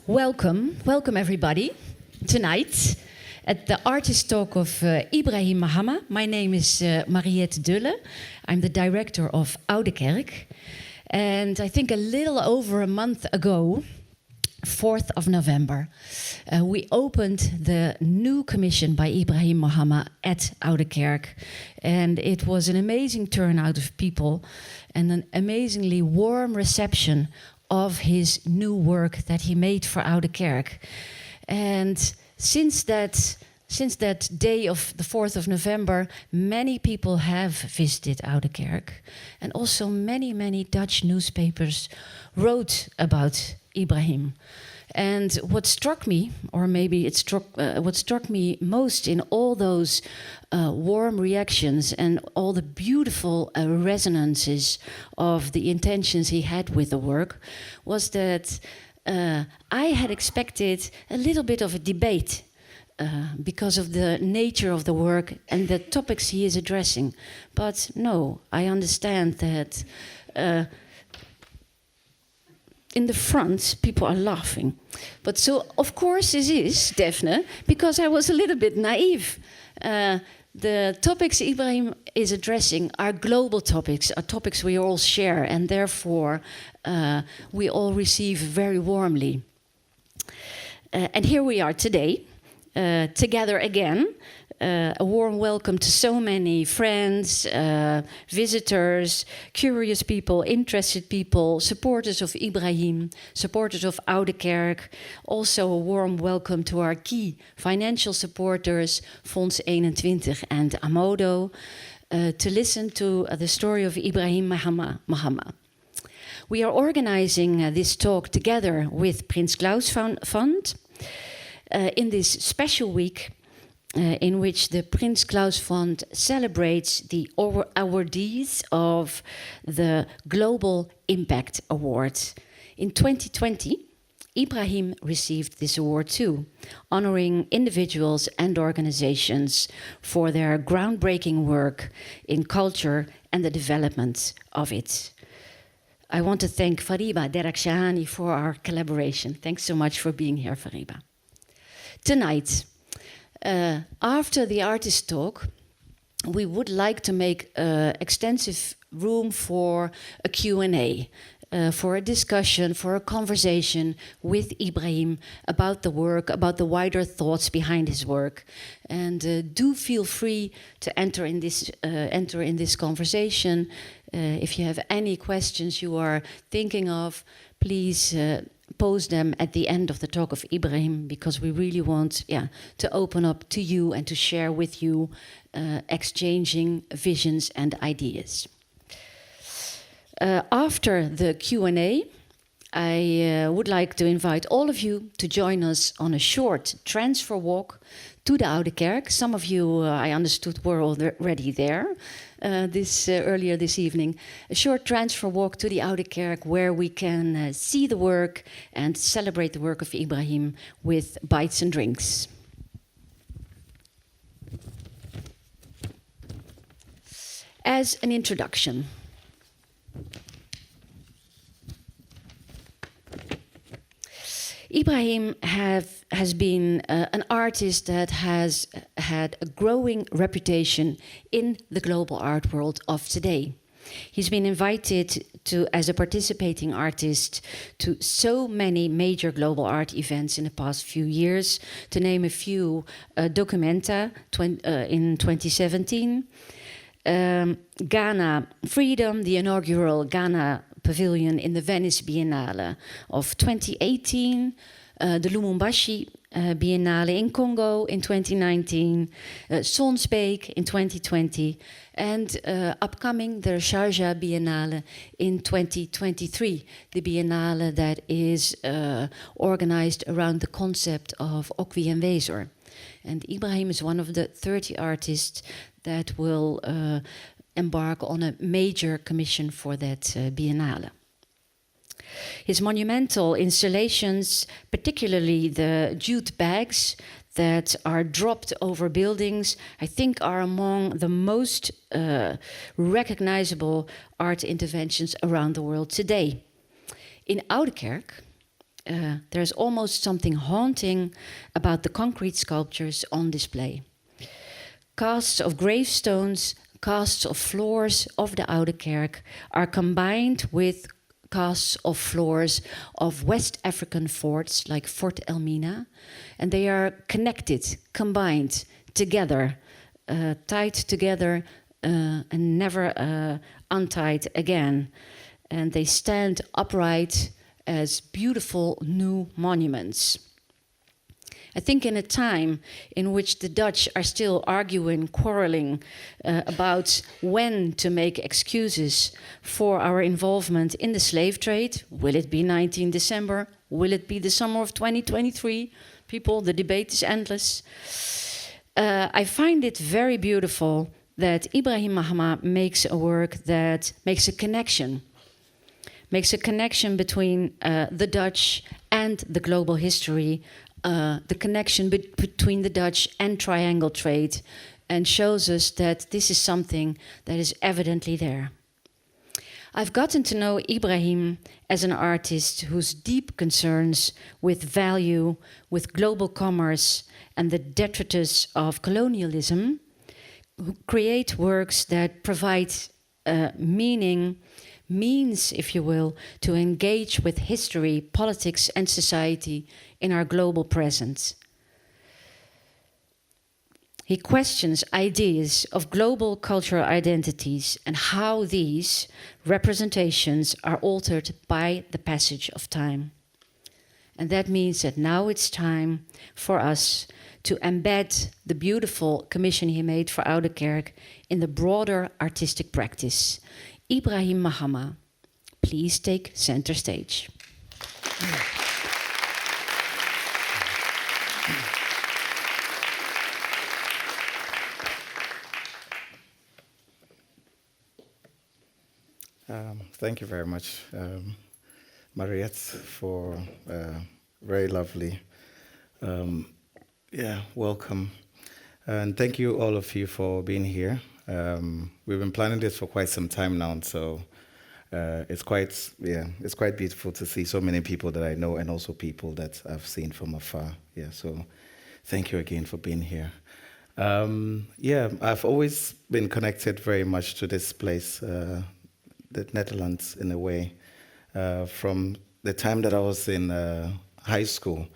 Welcome everybody tonight at the artist talk of Ibrahim Mahama. My name is Mariette Dulle. I'm the director of Oude Kerk. And I think a little over a month ago, 4th of November, we opened the new commission by Ibrahim Mahama at Oude Kerk. And it was an amazing turnout of people and an amazingly warm reception of his new work that he made for Oude Kerk. And since that day of the 4th of November, many people have visited Oude Kerk. And also many Dutch newspapers wrote about Ibrahim. And what struck me, or maybe what struck me most in all those warm reactions and all the beautiful resonances of the intentions he had with the work, was that I had expected a little bit of a debate because of the nature of the work and the topics he is addressing. But no, I understand that in the front, people are laughing. But so, of course, this is, Daphne, because I was a little bit naive. The topics Ibrahim is addressing are global topics, are topics we all share, and therefore we all receive very warmly. And here we are today, together again. A warm welcome to so many friends, visitors, curious people, interested people, supporters of Ibrahim, supporters of Oude Kerk. Also a warm welcome to our key financial supporters, Fonds 21 and Amodo, to listen to the story of Ibrahim Mahama. We are organizing this talk together with Prins Claus Fund in this special week in which the Prins Claus Fund celebrates the awardees of the Global Impact Award. In 2020, Ibrahim received this award too, honoring individuals and organizations for their groundbreaking work in culture and the development of it. I want to thank Fariba Derakshani for our collaboration. Thanks so much for being here, Fariba. Tonight, after the artist talk, we would like to make extensive room for a Q&A, for a discussion, for a conversation with Ibrahim about the work, about the wider thoughts behind his work. And do feel free to enter in this conversation. If you have any questions you are thinking of, please pose them at the end of the talk of Ibrahim, because we really want to open up to you and to share with you, exchanging visions and ideas. After the Q&A, I would like to invite all of you to join us on a short transfer walk to the Oude Kerk. Some of you, I understood, were already there earlier this evening. A short transfer walk to the Oude Kerk where we can see the work and celebrate the work of Ibrahim with bites and drinks. As an introduction, Ibrahim has been an artist that has had a growing reputation in the global art world of today. He's been invited as a participating artist to so many major global art events in the past few years. To name a few, Documenta in 2017, Ghana Freedom, the inaugural Ghana Pavilion in the Venice Biennale of 2018, the Lumumbashi Biennale in Congo in 2019, Sonsbeek in 2020, and upcoming the Sharjah Biennale in 2023, the Biennale that is organized around the concept of Okwi en Wezer. And Ibrahim is one of the 30 artists that will embark on a major commission for that Biennale. His monumental installations, particularly the jute bags that are dropped over buildings, I think are among the most recognizable art interventions around the world today. In Oude Kerk, there's almost something haunting about the concrete sculptures on display. Casts of gravestones, casts of floors of the Oude Kerk are combined with casts of floors of West African forts like Fort Elmina, and they are connected, combined, together, tied together and never untied again. And they stand upright as beautiful new monuments. I think in a time in which the Dutch are still arguing, quarreling about when to make excuses for our involvement in the slave trade, will it be 19 December? Will it be the summer of 2023? People, the debate is endless. I find it very beautiful that Ibrahim Mahama makes a work that makes a connection between the Dutch and the global history, the connection between the Dutch and triangle trade, and shows us that this is something that is evidently there. I've gotten to know Ibrahim as an artist whose deep concerns with value, with global commerce, and the detritus of colonialism, who create works that provide means, if you will, to engage with history, politics, and society in our global present. He questions ideas of global cultural identities and how these representations are altered by the passage of time. And that means that now it's time for us to embed the beautiful commission he made for Oude Kerk in the broader artistic practice. Ibrahim Mahama, please take center stage. Thank you very much, Mariette, for very lovely welcome. And thank you, all of you, for being here. We've been planning this for quite some time now, so it's quite beautiful to see so many people that I know and also people that I've seen from afar. Yeah, so thank you again for being here. I've always been connected very much to this place, the Netherlands, in a way. From the time that I was in high school,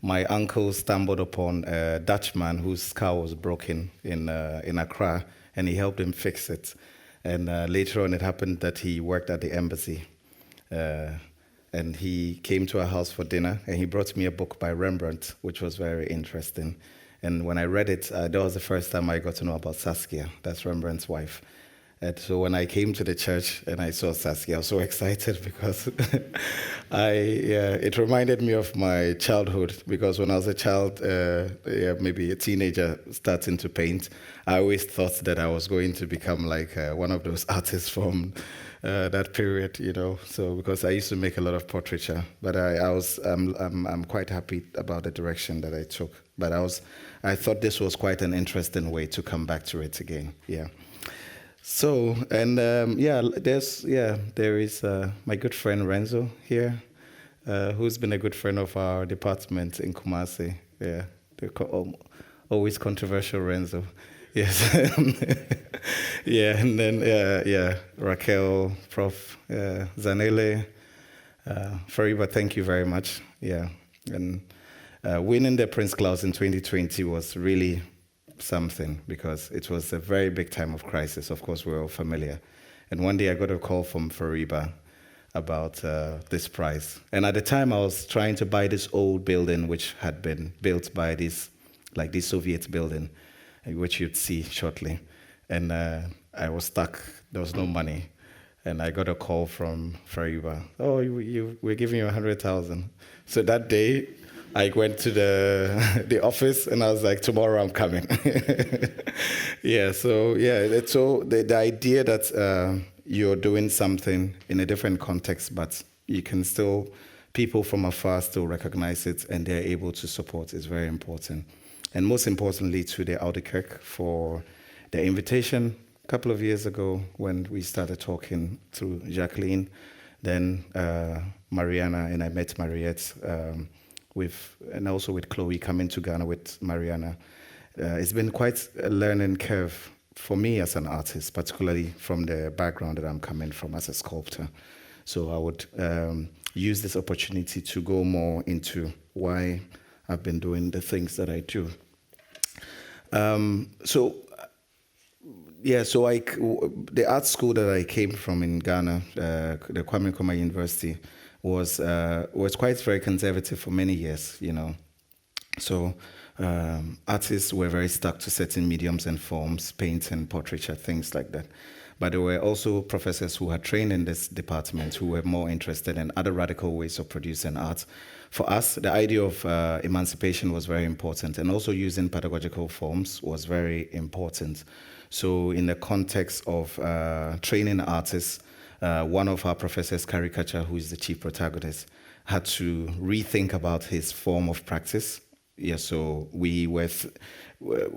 my uncle stumbled upon a Dutchman whose car was broken in Accra, and he helped him fix it. And later on, it happened that he worked at the embassy. And he came to our house for dinner, and he brought me a book by Rembrandt, which was very interesting. And when I read it, that was the first time I got to know about Saskia. That's Rembrandt's wife. And so when I came to the church and I saw Saskia, I was so excited because it reminded me of my childhood. Because when I was a child, maybe a teenager starting to paint, I always thought that I was going to become like one of those artists from that period, you know. So because I used to make a lot of portraiture, but I'm quite happy about the direction that I took. But I thought this was quite an interesting way to come back to it again. Yeah. So, and there is my good friend Renzo here, who's been a good friend of our department in Kumasi. Yeah, always controversial Renzo. Yes. Yeah, and then, Raquel, Prof. Zanele, Fariba, thank you very much. Yeah, and winning the Prince Claus in 2020 was really something, because it was a very big time of crisis. Of course, we're all familiar. And one day I got a call from Fariba about this prize. And at the time, I was trying to buy this old building, which had been built by this Soviet building, which you'd see shortly. And I was stuck. There was no money. And I got a call from Fariba. Oh, we're giving you 100,000. So that day, I went to the office and I was like, tomorrow I'm coming. Yeah, so the idea that you're doing something in a different context, but you can still, people from afar still recognize it and they're able to support is very important. And most importantly to the Oude Kerk for the invitation a couple of years ago when we started talking to Jacqueline Then Mariana, and I met Mariette and also with Chloe coming to Ghana with Mariana. It's been quite a learning curve for me as an artist, particularly from the background that I'm coming from as a sculptor. So I would use this opportunity to go more into why I've been doing the things that I do. So the art school that I came from in Ghana, the Kwame Nkrumah University, was quite very conservative for many years, you know. So artists were very stuck to certain mediums and forms, paint and portraiture, things like that. But there were also professors who had trained in this department who were more interested in other radical ways of producing art. For us, the idea of emancipation was very important, and also using pedagogical forms was very important. So in the context of training artists, one of our professors, Caricature, who is the chief protagonist, had to rethink about his form of practice. Yeah, so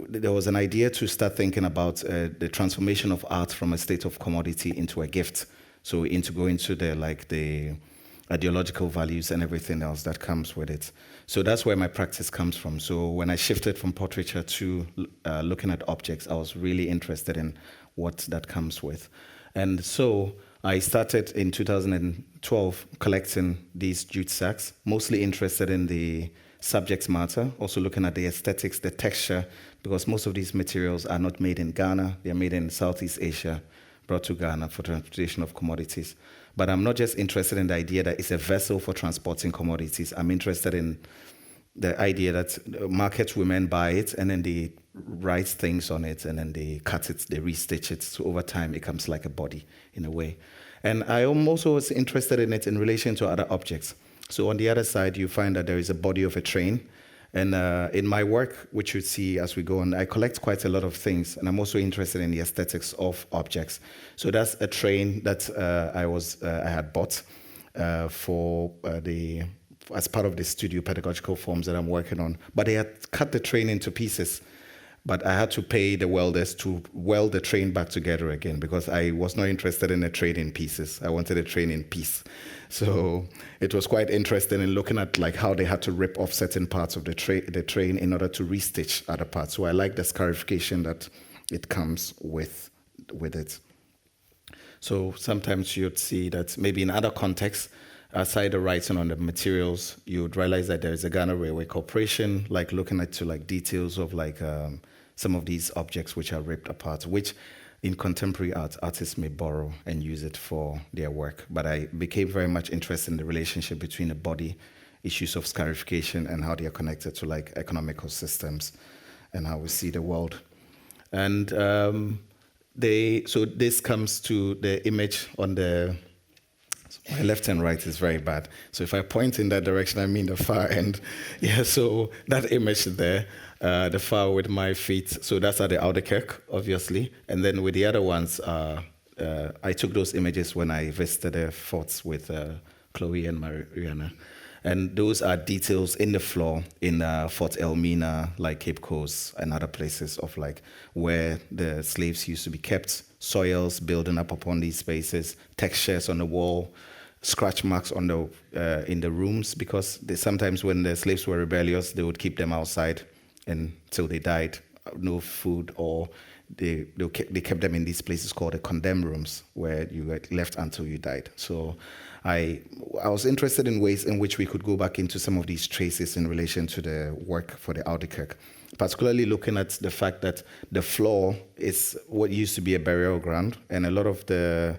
there was an idea to start thinking about the transformation of art from a state of commodity into a gift. So going to the ideological values and everything else that comes with it. So that's where my practice comes from. So when I shifted from portraiture to looking at objects, I was really interested in what that comes with. And so I started in 2012 collecting these jute sacks, mostly interested in the subject matter, also looking at the aesthetics, the texture, because most of these materials are not made in Ghana, they're made in Southeast Asia, brought to Ghana for transportation of commodities. But I'm not just interested in the idea that it's a vessel for transporting commodities. I'm interested in the idea that market women buy it and then they write things on it and then they cut it, they restitch it. So over time, it becomes like a body in a way. And I am also was interested in it in relation to other objects. So on the other side, you find that there is a body of a train. And in my work, which you see as we go on, I collect quite a lot of things. And I'm also interested in the aesthetics of objects. So that's a train that I had bought as part of the studio pedagogical forms that I'm working on. But they had cut the train into pieces. But I had to pay the welders to weld the train back together again because I was not interested in a train in pieces. I wanted a train in piece. So it was quite interesting in looking at like how they had to rip off certain parts of the train in order to restitch other parts. So I like the scarification that it comes with it. So sometimes you'd see that maybe in other contexts, aside the writing on the materials, you would realize that there is a Ghana Railway Corporation, like looking at details of some of these objects which are ripped apart, which in contemporary art, artists may borrow and use it for their work. But I became very much interested in the relationship between the body, issues of scarification, and how they are connected to economical systems and how we see the world. And so this comes to the image on my left and right is very bad. So if I point in that direction, I mean the far end. Yeah, so that image there, the far with my feet. So that's at the Oude Kerk, obviously. And then with the other ones, I took those images when I visited the forts with Chloe and Mariana. And those are details in the floor in Fort Elmina, like Cape Coast and other places of where the slaves used to be kept, soils building up upon these spaces, textures on the wall, scratch marks on in the rooms, because sometimes when the slaves were rebellious, they would keep them outside until they died, no food, or they kept them in these places called the condemned rooms, where you were left until you died. So I was interested in ways in which we could go back into some of these traces in relation to the work for the Oude Kerk, particularly looking at the fact that the floor is what used to be a burial ground, and a lot of the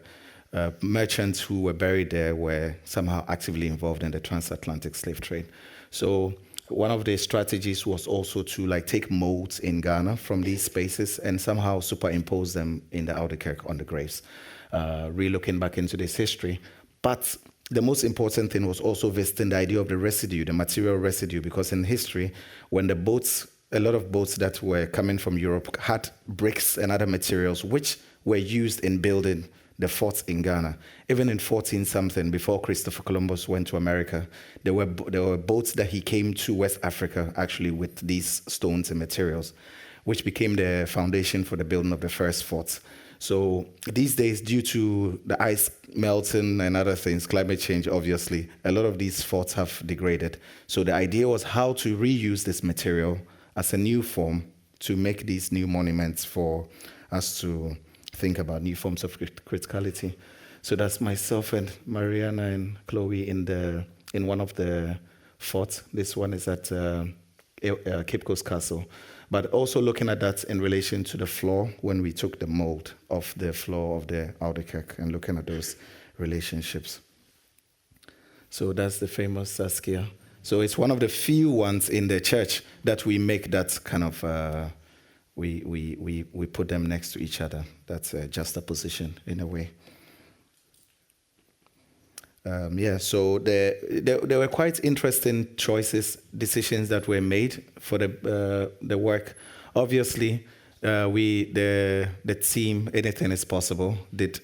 merchants who were buried there were somehow actively involved in the transatlantic slave trade. So one of the strategies was also to take molds in Ghana from these spaces and somehow superimpose them in the Oude Kerk on the graves, re-looking back into this history. But the most important thing was also visiting the idea of the residue, the material residue, because in history, when a lot of boats that were coming from Europe had bricks and other materials which were used in building the forts in Ghana. Even in 14-something, before Christopher Columbus went to America, there were boats that he came to West Africa actually with these stones and materials, which became the foundation for the building of the first forts. So these days, due to the ice melting and other things, climate change, obviously, a lot of these forts have degraded. So the idea was how to reuse this material as a new form to make these new monuments for us to think about new forms of criticality. So that's myself and Mariana and Chloe in one of the forts. This one is at Cape Coast Castle. But also looking at that in relation to the floor, when we took the mold of the floor of the Oude Kerk and looking at those relationships. So that's the famous Saskia. So it's one of the few ones in the church that we make that kind of, we put them next to each other. That's a juxtaposition in a way. So there were quite interesting decisions that were made for the work. Obviously, the team, Anything is Possible, did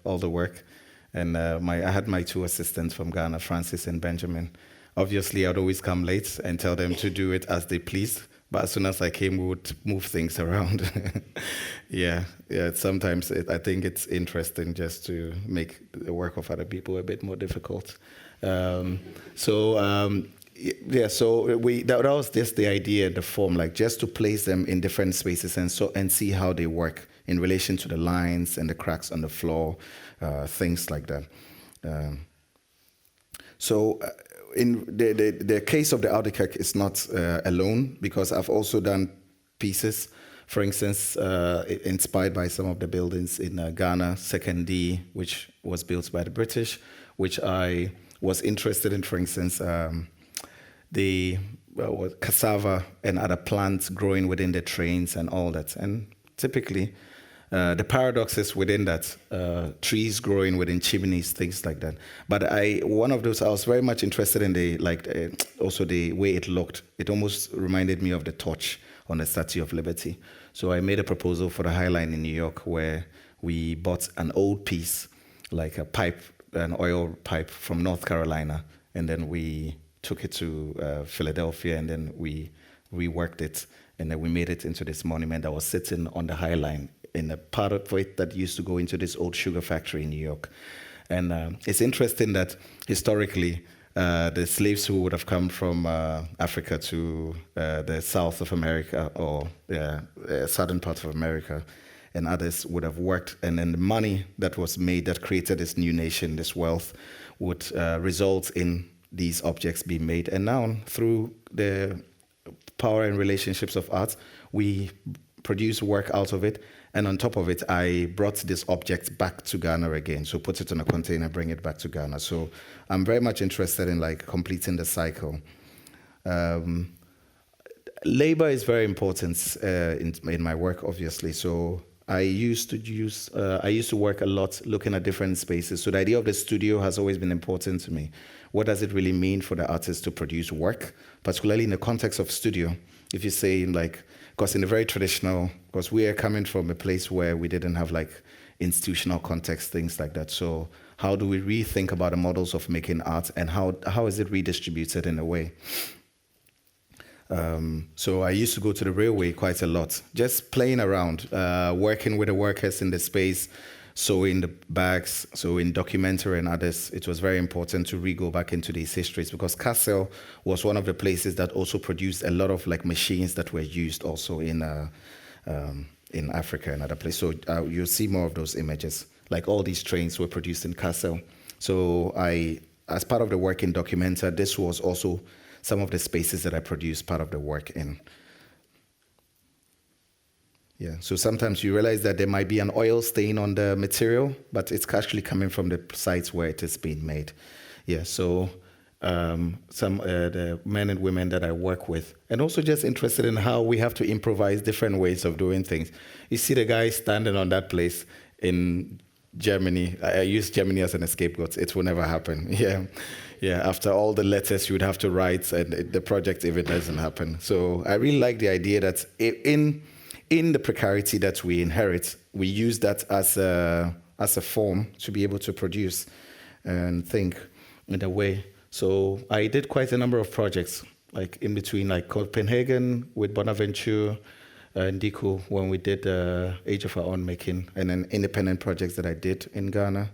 all the work. And I had my two assistants from Ghana, Francis and Benjamin. Obviously, I'd always come late and tell them to do it as they pleased. But as soon as I came, we would move things around. Sometimes I think it's interesting just to make the work of other people a bit more difficult. That was just the idea, the form, like just to place them in different spaces and see how they work in relation to the lines and the cracks on the floor, things like that. In the case of the Oude Kerk is not alone, because I've also done pieces, for instance, inspired by some of the buildings in Ghana, Second D, which was built by the British, which I was interested in, for instance, the cassava and other plants growing within the trains and all that. And typically, the paradoxes within that, trees growing within chimneys, things like that. But one of those, I was very much interested in also the way it looked. It almost reminded me of the torch on the Statue of Liberty. So I made a proposal for the High Line in New York where we bought an old piece, like a pipe, an oil pipe from North Carolina, and then we took it to Philadelphia, and then we reworked it, and then we made it into this monument that was sitting on the High Line in a part of it that used to go into this old sugar factory in New York. And it's interesting that historically, the slaves who would have come from Africa to the south of America or southern part of America and others would have worked, and then the money that was made that created this new nation, this wealth, would result in these objects being made. And now, through the power and relationships of art, we produce work out of it. And on top of it, I brought this object back to Ghana again. So put it in a container, bring it back to Ghana. So I'm very much interested in completing the cycle. Labor is very important in my work, obviously. So I used to work a lot looking at different spaces. So the idea of the studio has always been important to me. What does it really mean for the artist to produce work, particularly in the context of studio? If you say because in a very traditional, because we are coming from a place where we didn't have institutional context, things like that. So how do we rethink about the models of making art, and how is it redistributed in a way? So I used to go to the railway quite a lot, just playing around, working with the workers in the space, sewing the bags, so in documentary and others, it was very important to go back into these histories, because Kassel was one of the places that also produced a lot of machines that were used also in Africa and other places. So you'll see more of those images. All these trains were produced in Kassel. So as part of the work in Documenta, this was also some of the spaces that I produced part of the work in. Yeah, so sometimes you realize that there might be an oil stain on the material, but it's actually coming from the sites where it is being made. Yeah, so the men and women that I work with, and also just interested in how we have to improvise different ways of doing things. You see the guy standing on that place in Germany. I use Germany as an scapegoat. It will never happen. Yeah. After all the letters you would have to write, and the project even doesn't happen. So I really like the idea that in the precarity that we inherit, we use that as a form to be able to produce and think in a way. So I did quite a number of projects, in between, Copenhagen with Bonaventure, in Diku when we did Age of Our Own Making and then independent projects that I did in Ghana.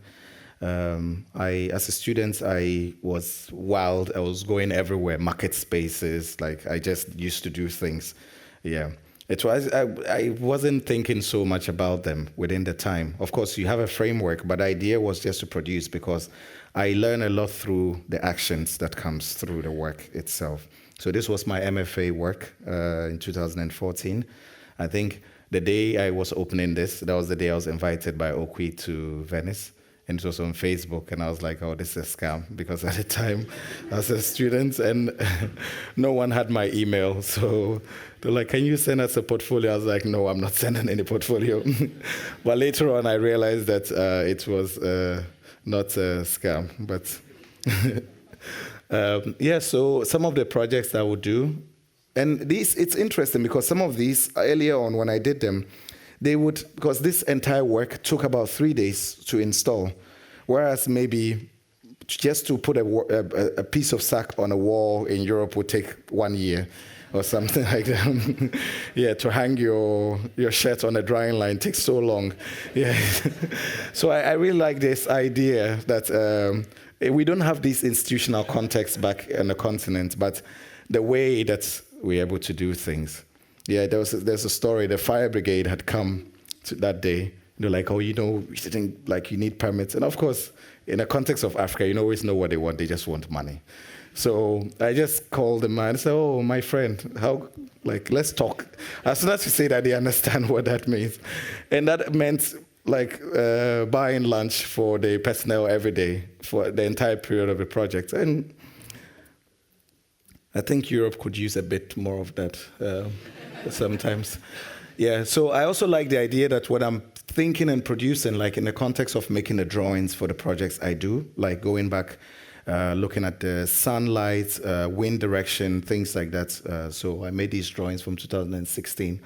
As a student, I was wild. I was going everywhere, market spaces. Like I just used to do things. Yeah. It was, I wasn't thinking so much about them within the time. Of course, you have a framework, but the idea was just to produce because I learn a lot through the actions that comes through the work itself. So this was my MFA work in 2014. I think the day I was opening this, that was the day I was invited by Okwi to Venice. And it was on Facebook, and I was like, oh, this is a scam, because at the time I was a student and no one had my email. So they're like, can you send us a portfolio? I was like, no, I'm not sending any portfolio. But later on, I realized that it was not a scam. But yeah, so some of the projects I would do, and these, it's interesting because some of these, earlier on when I did them, they would, because this entire work took about 3 days to install, whereas maybe just to put a piece of sack on a wall in Europe would take 1 year or something like that. Yeah, to hang your shirt on a drying line takes so long. Yeah. So I really like this idea that we don't have this institutional context back on the continent, but the way that we're able to do things. Yeah, there's a story. The fire brigade had come to that day. They're like, oh, you didn't, like, you need permits. And of course, in the context of Africa, you always know what they want. They just want money. So I just called the man and said, oh, my friend, let's talk. As soon as you say that, they understand what that means. And that meant, like, buying lunch for the personnel every day for the entire period of the project. And I think Europe could use a bit more of that sometimes. Yeah, so I also like the idea that when I'm thinking and producing, like in the context of making the drawings for the projects I do, like going back, looking at the sunlight, wind direction, things like that. So I made these drawings from 2016.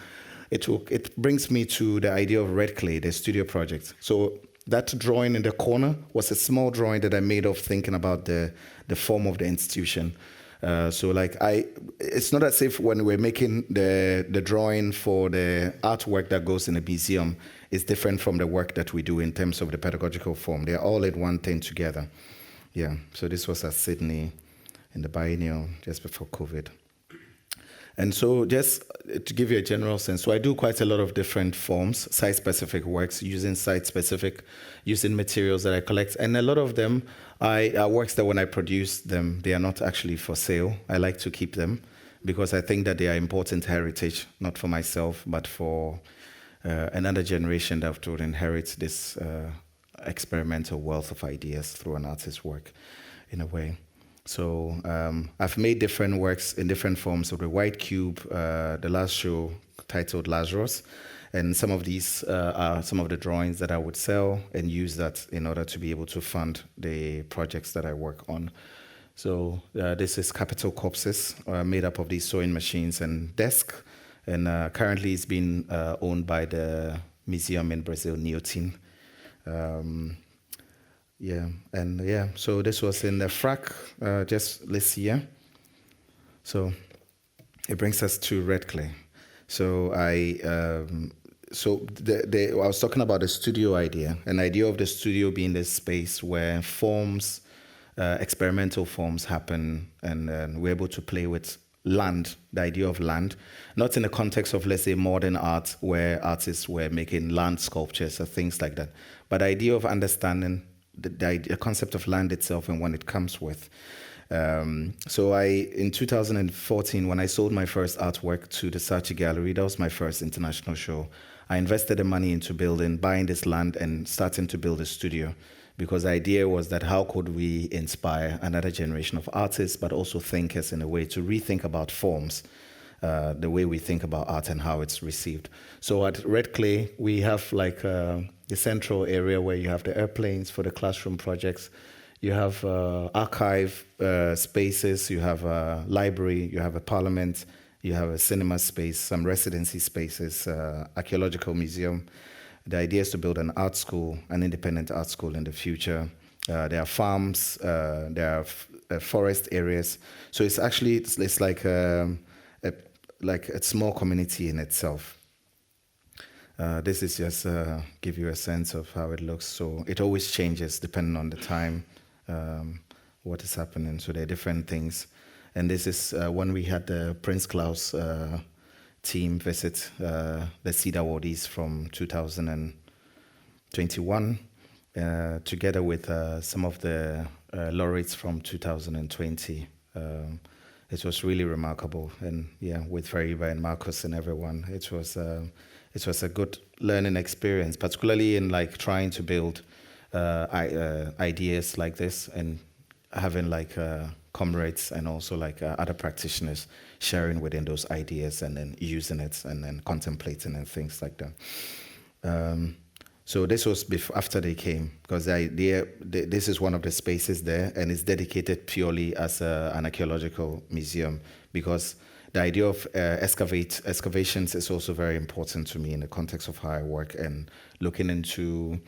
It brings me to the idea of Red Clay, the studio project. So that drawing in the corner was a small drawing that I made of thinking about the form of the institution. So like it's not as if when we're making the drawing for the artwork that goes in a museum is different from the work that we do in terms of the pedagogical form. They're all in one thing together. Yeah, so this was at Sydney in the biennial just before COVID. And so just to give you a general sense, so I do quite a lot of different forms, site-specific works, using materials that I collect. And a lot of them are works that when I produce them, they are not actually for sale. I like to keep them because I think that they are important heritage, not for myself, but for another generation that would inherit this experimental wealth of ideas through an artist's work, in a way. So I've made different works in different forms. So the white cube, the last show titled Lazarus, and some of these are some of the drawings that I would sell and use that in order to be able to fund the projects that I work on. So this is Capital Corpses, made up of these sewing machines and desk, and currently it's being owned by the museum in Brazil, Neotin. So this was in the FRAC just this year. So it brings us to Red Clay. So I was talking about the studio idea, an idea of the studio being this space where forms, experimental forms happen, and we're able to play with land, the idea of land, not in the context of, let's say, modern art where artists were making land sculptures or things like that, but the idea of understanding the concept of land itself and what it comes with. So in 2014, when I sold my first artwork to the Saatchi Gallery, that was my first international show. I invested the money into buying this land and starting to build a studio, because the idea was that how could we inspire another generation of artists, but also thinkers in a way to rethink about forms, the way we think about art and how it's received. So at Red Clay, we have like the central area where you have the airplanes for the classroom projects. You have archive spaces, you have a library, you have a parliament, you have a cinema space, some residency spaces, archaeological museum. The idea is to build an art school, an independent art school in the future. There are farms, there are forest areas. So it's actually, it's like a small community in itself. This is just give you a sense of how it looks. So it always changes depending on the time, what is happening. So there are different things. And this is when we had the Prince Claus team visit the Cedar Awardees from 2021, together with some of the laureates from 2020. It was really remarkable, and with Fariba and Marcus and everyone, it was a good learning experience, particularly in like trying to build ideas like this and having like comrades and also like other practitioners sharing within those ideas and then using it and then contemplating and things like that. So this was after they came, because the idea, this is one of the spaces there, and it's dedicated purely as an archaeological museum, because the idea of excavations is also very important to me in the context of how I work and looking into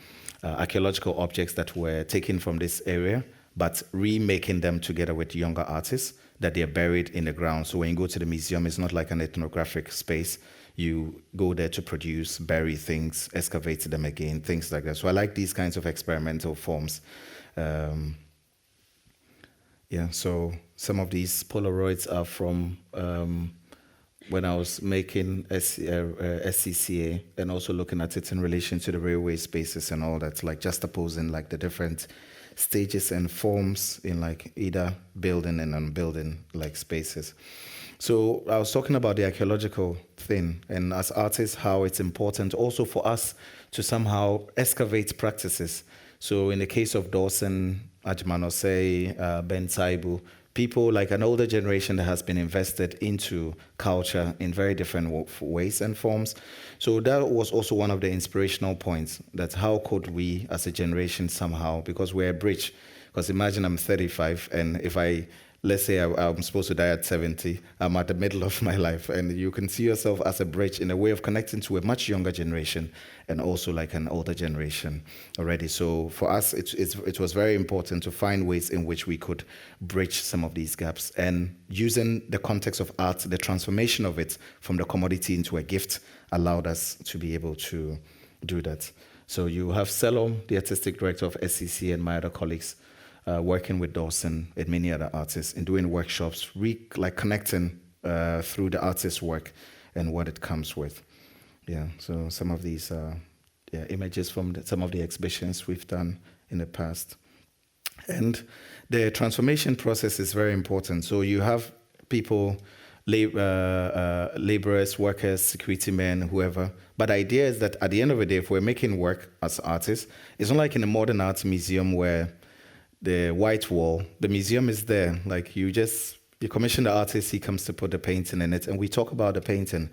archaeological objects that were taken from this area, but remaking them together with younger artists, that they're buried in the ground. So when you go to the museum, it's not like an ethnographic space. You go there to produce, bury things, excavate them again, things like that. So I like these kinds of experimental forms. So some of these Polaroids are from when I was making SCCA and also looking at it in relation to the railway spaces and all that, like juxtaposing like the different stages and forms in like either building and unbuilding like spaces. So I was talking about the archaeological thing, and as artists, how it's important also for us to somehow excavate practices. So in the case of Dawson, Ajmanose, Ben Saibu, people like an older generation that has been invested into culture in very different ways and forms. So that was also one of the inspirational points, that how could we as a generation somehow, because we're a bridge, because imagine I'm 35, and if let's say I'm supposed to die at 70, I'm at the middle of my life, and you can see yourself as a bridge in a way of connecting to a much younger generation and also like an older generation already. So for us, it was very important to find ways in which we could bridge some of these gaps, and using the context of art, the transformation of it from the commodity into a gift allowed us to be able to do that. So you have Selom, the artistic director of SCC, and my other colleagues working with Dawson and many other artists and doing workshops, connecting through the artist's work and what it comes with. So some of these images from some of the exhibitions we've done in the past. And the transformation process is very important. So you have people, laborers, workers, security men, whoever. But the idea is that at the end of the day, if we're making work as artists, it's not like in a modern art museum where the white wall, the museum is there. Like you commission the artist, he comes to put the painting in it, and we talk about the painting.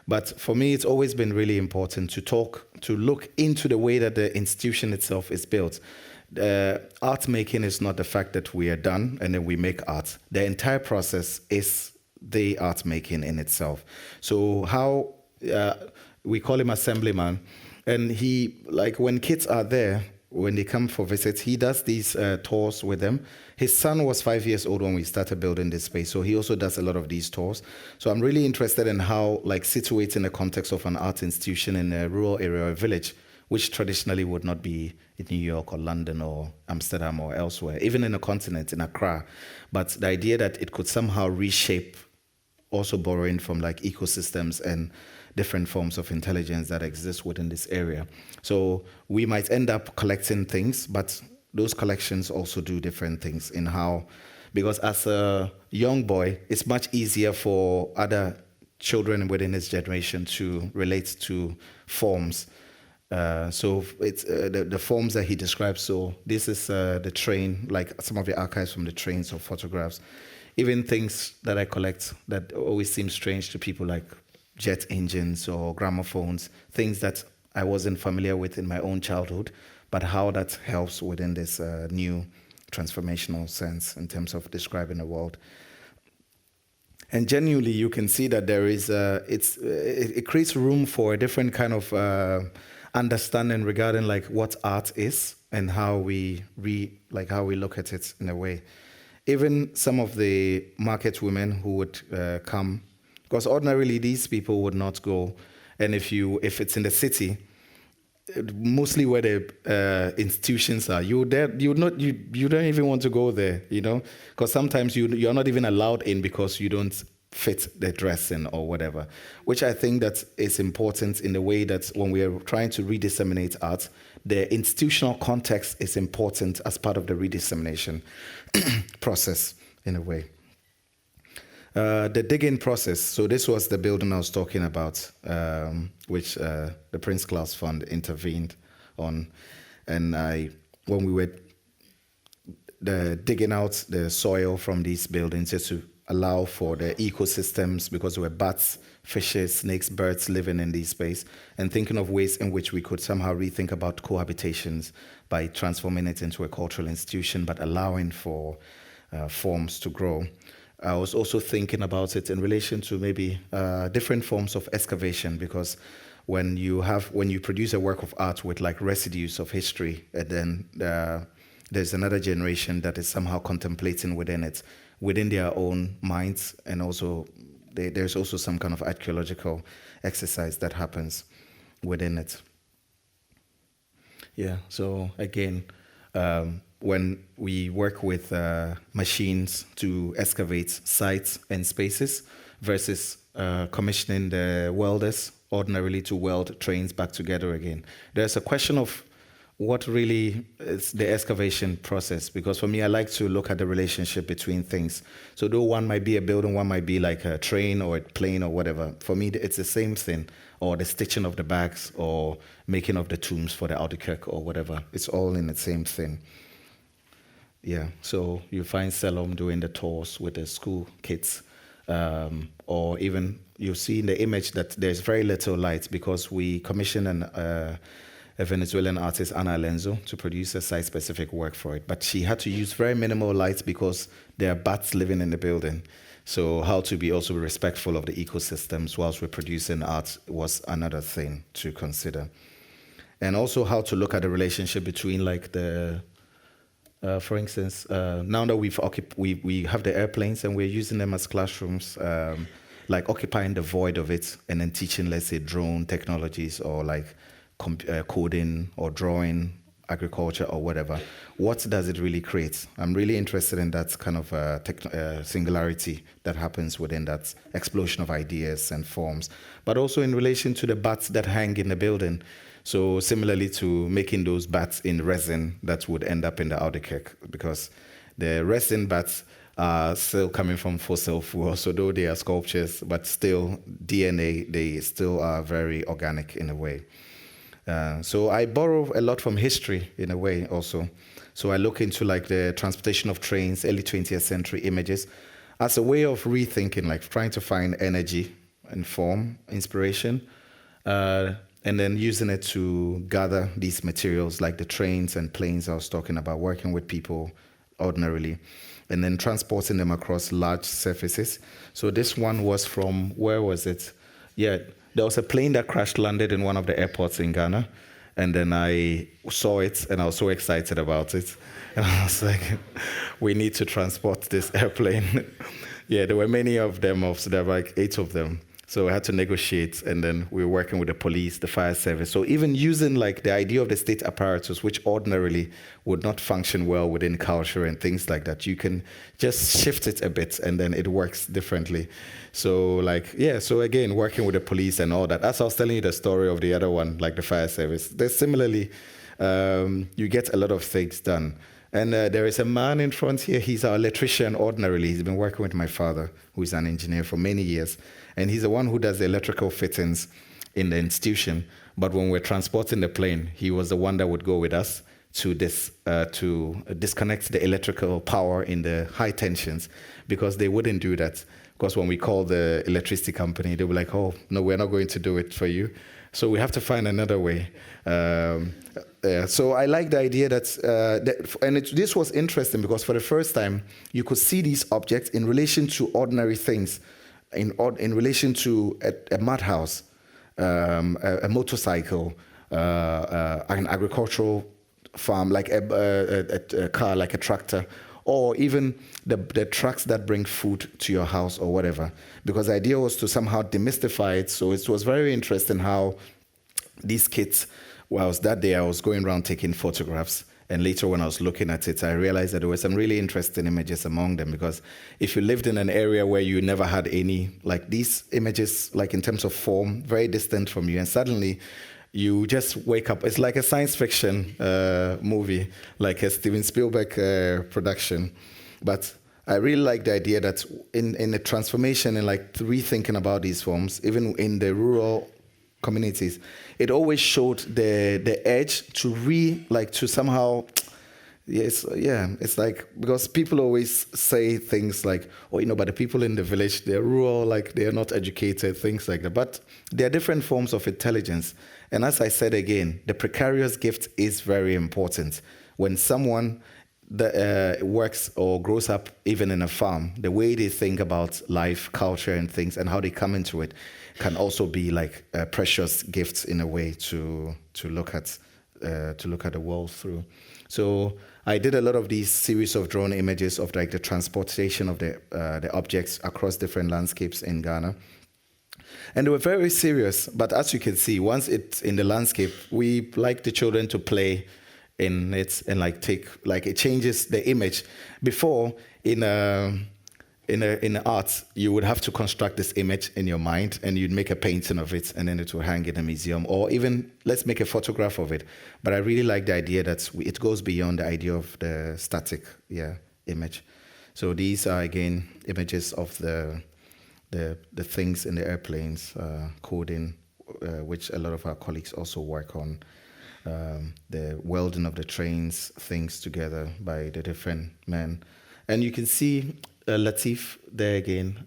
But for me, it's always been really important to look into the way that the institution itself is built. Art making is not the fact that we are done and then we make art. The entire process is the art making in itself. So how we call him assemblyman, and he, like when kids are there, when they come for visits, he does these tours with them. His son was 5 years old when we started building this space, so he also does a lot of these tours. So I'm really interested in how, like, situated in the context of an art institution in a rural area or a village, which traditionally would not be in New York or London or Amsterdam or elsewhere, even in the continent, in Accra. But the idea that it could somehow reshape, also borrowing from like ecosystems and different forms of intelligence that exist within this area. So we might end up collecting things, but those collections also do different things in how, because as a young boy, it's much easier for other children within his generation to relate to forms. So it's the forms that he describes. So this is the train, like some of the archives from the trains or photographs. Even things that I collect that always seem strange to people, like jet engines or gramophones, things that I wasn't familiar with in my own childhood, but how that helps within this new transformational sense in terms of describing the world. And genuinely, you can see that there is it creates room for a different kind of understanding regarding like what art is and how we look at it in a way. Even some of the market women who would come, because ordinarily these people would not go And if it's in the city, mostly where the institutions are, you don't even want to go there, because sometimes you're not even allowed in because you don't fit the dressing or whatever, which I think that is important in the way that when we are trying to redisseminate art, the institutional context is important as part of the redissemination process in a way. The digging process. So this was the building I was talking about, which the Prince Claus Fund intervened on. And when we were digging out the soil from these buildings just to allow for the ecosystems, because there were bats, fishes, snakes, birds living in these space, and thinking of ways in which we could somehow rethink about cohabitations by transforming it into a cultural institution, but allowing for forms to grow. I was also thinking about it in relation to maybe different forms of excavation, because when you produce a work of art with like residues of history, and then there's another generation that is somehow contemplating within their own minds, and also there's also some kind of archaeological exercise that happens within it. Yeah, so again, when we work with machines to excavate sites and spaces versus commissioning the welders ordinarily to weld trains back together again, there's a question of what really is the excavation process, because for me, I like to look at the relationship between things. So though one might be a building, one might be like a train or a plane or whatever, for me, it's the same thing, or the stitching of the bags or making of the tombs for the Oude Kerk or whatever. It's all in the same thing. Yeah, so you find Selom doing the tours with the school kids, or even you see in the image that there's very little light, because we commissioned a Venezuelan artist, Ana Alenzo, to produce a site-specific work for it. But she had to use very minimal lights because there are bats living in the building. So how to be also respectful of the ecosystems whilst we're producing art was another thing to consider. And also how to look at the relationship between like for instance, now that we have the airplanes and we're using them as classrooms, like occupying the void of it and then teaching, let's say, drone technologies or like coding or drawing, agriculture or whatever. What does it really create? I'm really interested in that kind of singularity that happens within that explosion of ideas and forms, but also in relation to the bats that hang in the building. So similarly to making those bats in resin that would end up in the Oude Kerk, because the resin bats are still coming from fossil fuel. So though they are sculptures, but still DNA, they still are very organic in a way. So I borrow a lot from history in a way also. So I look into like the transportation of trains, early 20th century images, as a way of rethinking, like trying to find energy and form, inspiration, and then using it to gather these materials like the trains and planes I was talking about, working with people ordinarily, and then transporting them across large surfaces. So this one was from, where was it? Yeah, there was a plane that landed in one of the airports in Ghana, and then I saw it and I was so excited about it. And I was like, we need to transport this airplane. Yeah, there were many of them, so there were like 8 of them. So I had to negotiate, and then we were working with the police, the fire service. So even using like the idea of the state apparatus, which ordinarily would not function well within culture and things like that, you can just shift it a bit and then it works differently. So like, yeah, so again, working with the police and all that. As I was telling you the story of the other one, like the fire service, there's similarly, you get a lot of things done. And there is a man in front here, he's our electrician ordinarily. He's been working with my father, who is an engineer for many years. And he's the one who does the electrical fittings in the institution. But when we're transporting the plane, he was the one that would go with us to disconnect the electrical power in the high tensions, because they wouldn't do that. Because when we call the electricity company, they were like, oh, no, we're not going to do it for you. So we have to find another way. So I like the idea this was interesting because for the first time, you could see these objects in relation to ordinary things, in relation to a mud house, a motorcycle, an agricultural farm, like a car, like a tractor, or even the trucks that bring food to your house or whatever. Because the idea was to somehow demystify it. So it was very interesting how these kids, whilst that day I was going around taking photographs, and later when I was looking at it, I realized that there were some really interesting images among them, because if you lived in an area where you never had any, like these images, like in terms of form, very distant from you, and suddenly you just wake up. It's like a science fiction movie, like a Steven Spielberg production. But I really like the idea that in the transformation and like rethinking about these forms, even in the rural communities, it always showed the edge to somehow, it's like, because people always say things like, oh, but the people in the village, they're rural, like they're not educated, things like that. But there are different forms of intelligence. And as I said again, the precarious gift is very important. When someone that works or grows up even in a farm, the way they think about life, culture, and things, and how they come into it, can also be like precious gifts in a way to look at the world through. So I did a lot of these series of drone images of like the transportation of the objects across different landscapes in Ghana. And they were very serious, but as you can see, once it's in the landscape, we like the children to play in it and like it changes the image. Before, in art, you would have to construct this image in your mind, and you'd make a painting of it, and then it will hang in a museum, or even let's make a photograph of it. But I really like the idea that it goes beyond the idea of the static image. So these are again images of the things in the airplanes, coding, which a lot of our colleagues also work on. The welding of the trains, things together by the different men. And you can see Latif there again,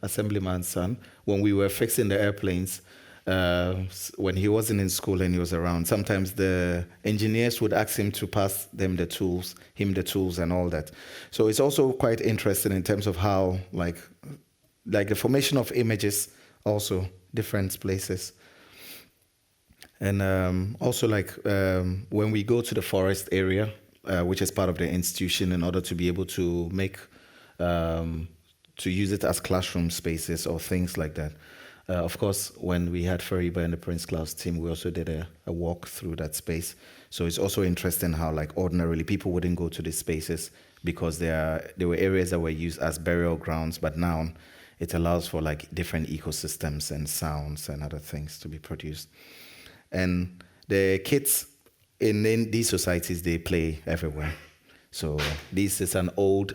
Assemblyman's son, when we were fixing the airplanes, when he wasn't in school and he was around, sometimes the engineers would ask him to pass him the tools and all that. So it's also quite interesting in terms of how like the formation of images, also different places. And also when we go to the forest area, which is part of the institution, in order to be able to make, to use it as classroom spaces or things like that. Of course, when we had Fariba and the Prince Claus team, we also did a walk through that space. So it's also interesting how like ordinarily people wouldn't go to these spaces because there were areas that were used as burial grounds, but now it allows for like different ecosystems and sounds and other things to be produced. And the kids in these societies, they play everywhere. So this is an old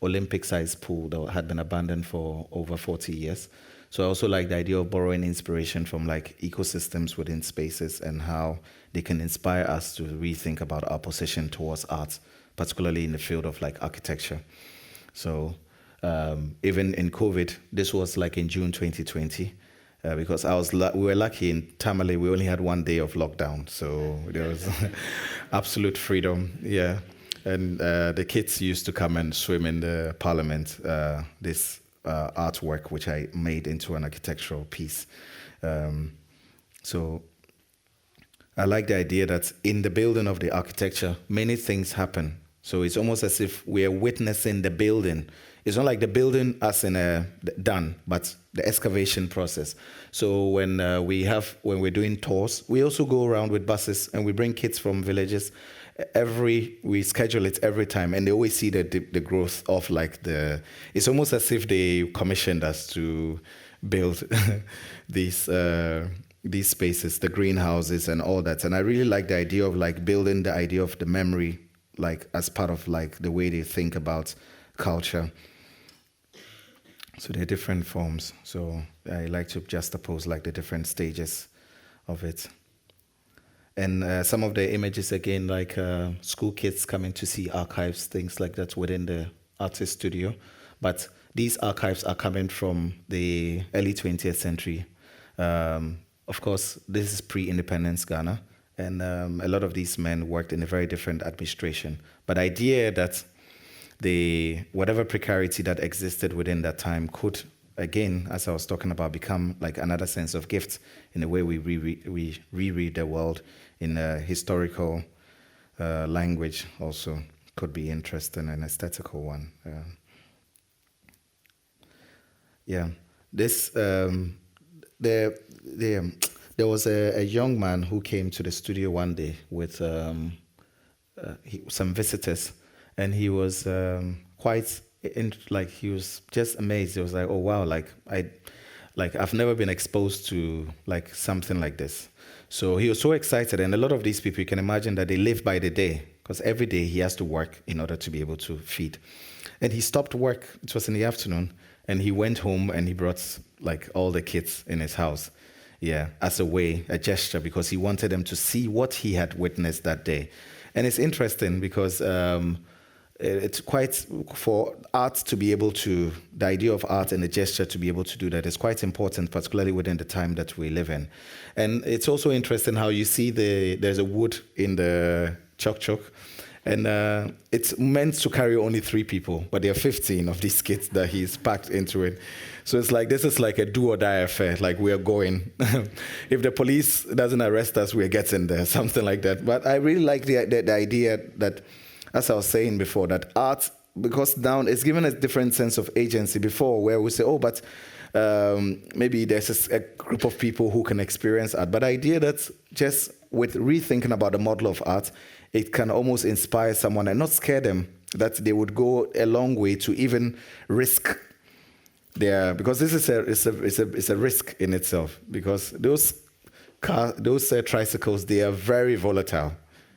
Olympic-sized pool that had been abandoned for over 40 years. So I also like the idea of borrowing inspiration from like ecosystems within spaces and how they can inspire us to rethink about our position towards art, particularly in the field of like architecture. So even in COVID, this was like in June 2020. Because we were lucky in Tamale, we only had 1 day of lockdown, so there was absolute freedom, And the kids used to come and swim in the parliament, this artwork which I made into an architectural piece. So I like the idea that in the building of the architecture, many things happen. So it's almost as if we are witnessing the building. It's not like the building as in done, but the excavation process. So when we're doing tours, we also go around with buses and we bring kids from villages. We schedule it every time, and they always see the growth of like it's almost as if they commissioned us to build these spaces, the greenhouses and all that. And I really like the idea of like building the idea of the memory, like as part of like the way they think about culture. So there are different forms. So I like to juxtapose like the different stages of it. And some of the images, again, like school kids coming to see archives, things like that within the artist studio. But these archives are coming from the early 20th century. Of course, this is pre-independence Ghana. And a lot of these men worked in a very different administration. But the idea that whatever precarity that existed within that time could, again, as I was talking about, become like another sense of gift in the way we reread the world in a historical language also. could be interesting, an aesthetical one. Yeah, this there was a young man who came to the studio one day with some visitors, and he was quite like he was just amazed. He was like, "Oh wow, I've never been exposed to like something like this." So he was so excited, and a lot of these people, you can imagine that they live by the day because every day he has to work in order to be able to feed. And he stopped work. It was in the afternoon, and he went home and he brought like all the kids in his house, yeah, as a gesture, because he wanted them to see what he had witnessed that day. And it's interesting because it's quite, for art to be able to, the idea of art and the gesture to be able to do that is quite important, particularly within the time that we live in. And it's also interesting how you see there's a wood in the chok, and it's meant to carry only 3 people, but there are 15 of these kids that he's packed into it. So it's like, this is like a do or die affair, like we are going. If the police doesn't arrest us, we're getting there, something like that. But I really like the idea that, as I was saying before, that art, because now it's given a different sense of agency before, where we say, oh, but maybe there's a group of people who can experience art. But the idea that just with rethinking about the model of art, it can almost inspire someone and not scare them, that they would go a long way to even risk because this is a risk in itself, because those tricycles, they are very volatile.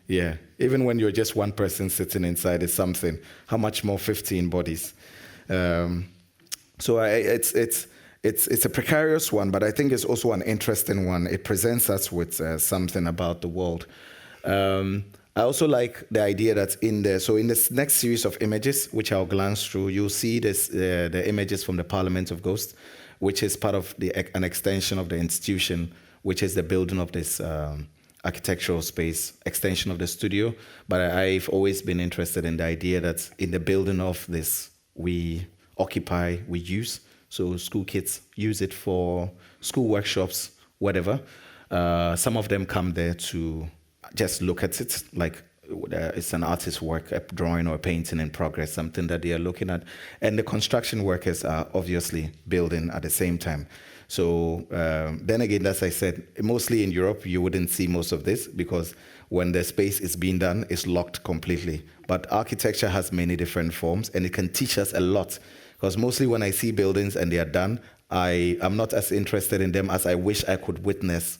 Yeah, even when you're just one person sitting inside, it's something. How much more 15 bodies? So it's a precarious one, but I think it's also an interesting one. It presents us with something about the world. I also like the idea that in this next series of images, which I'll glance through, you'll see the images from the Parliament of Ghosts, which is part of an extension of the institution, which is the building of this architectural space, extension of the studio. But I've always been interested in the idea that in the building of this, we occupy, we use. So school kids use it for school workshops, whatever. Some of them come there to just look at it, like it's an artist's work, a drawing or a painting in progress, something that they are looking at. And the construction workers are obviously building at the same time. So then again, as I said, mostly in Europe, you wouldn't see most of this, because when the space is being done, it's locked completely. But architecture has many different forms, and it can teach us a lot. Because mostly when I see buildings and they are done, I'm not as interested in them as I wish I could witness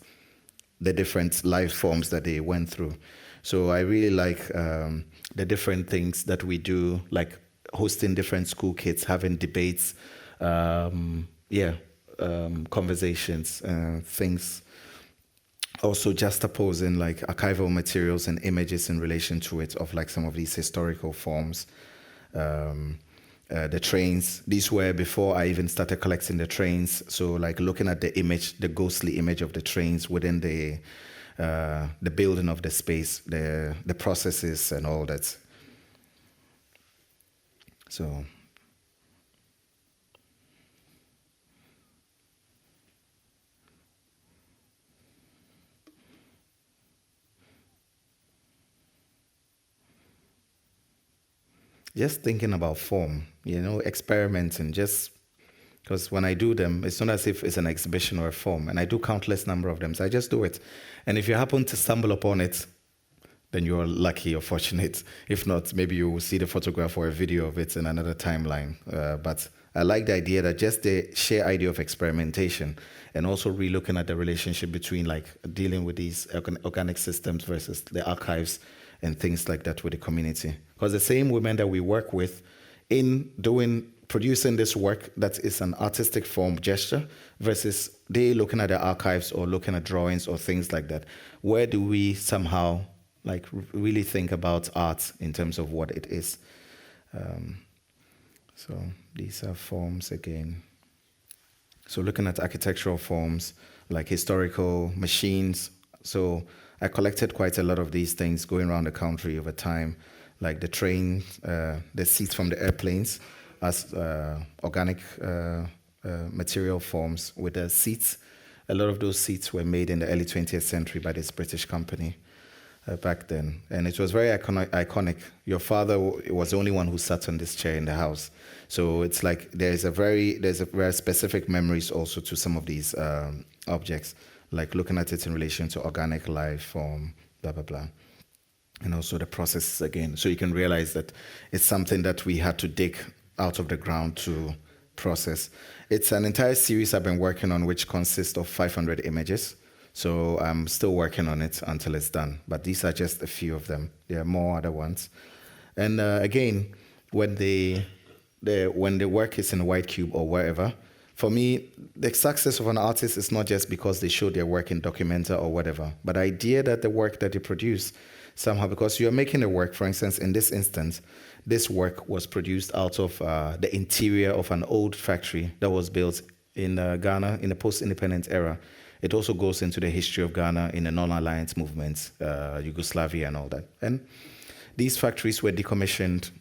the different life forms that they went through. So I really like the different things that we do, like hosting different school kids, having debates, conversations, things. Also juxtaposing like archival materials and images in relation to it of like some of these historical forms. The trains, these were before I even started collecting the trains. So like looking at the image, the ghostly image of the trains within the building of the space, the processes and all that. So just thinking about form, experimenting, just because when I do them, it's not as if it's an exhibition or a form, and I do countless number of them, so I just do it. And if you happen to stumble upon it, then you're lucky or fortunate. If not, maybe you will see the photograph or a video of it in another timeline. But I like the idea that just the sheer idea of experimentation, and also re-looking at the relationship between like dealing with these organic systems versus the archives and things like that with the community. Because the same women that we work with in producing this work that is an artistic form gesture versus they looking at the archives or looking at drawings or things like that. Where do we somehow like really think about art in terms of what it is? So these are forms again. So looking at architectural forms, like historical machines. So I collected quite a lot of these things going around the country over time, like the train, the seats from the airplanes as organic material forms with the seats. A lot of those seats were made in the early 20th century by this British company. back then. And it was very iconic. Your father was the only one who sat on this chair in the house. So it's like there's a very specific memories also to some of these objects, like looking at it in relation to organic life form, blah, blah, blah. And also the process again. So you can realize that it's something that we had to dig out of the ground to process. It's an entire series I've been working on, which consists of 500 images. So I'm still working on it until it's done. But these are just a few of them. There are more other ones. And again, when the work is in a white cube or wherever, for me, the success of an artist is not just because they show their work in Documenta or whatever, but the idea that the work that they produce somehow, because you're making a work, for instance, in this instance, this work was produced out of the interior of an old factory that was built in Ghana in the post-independence era. It also goes into the history of Ghana in the non-alliance movements, Yugoslavia and all that. And these factories were decommissioned.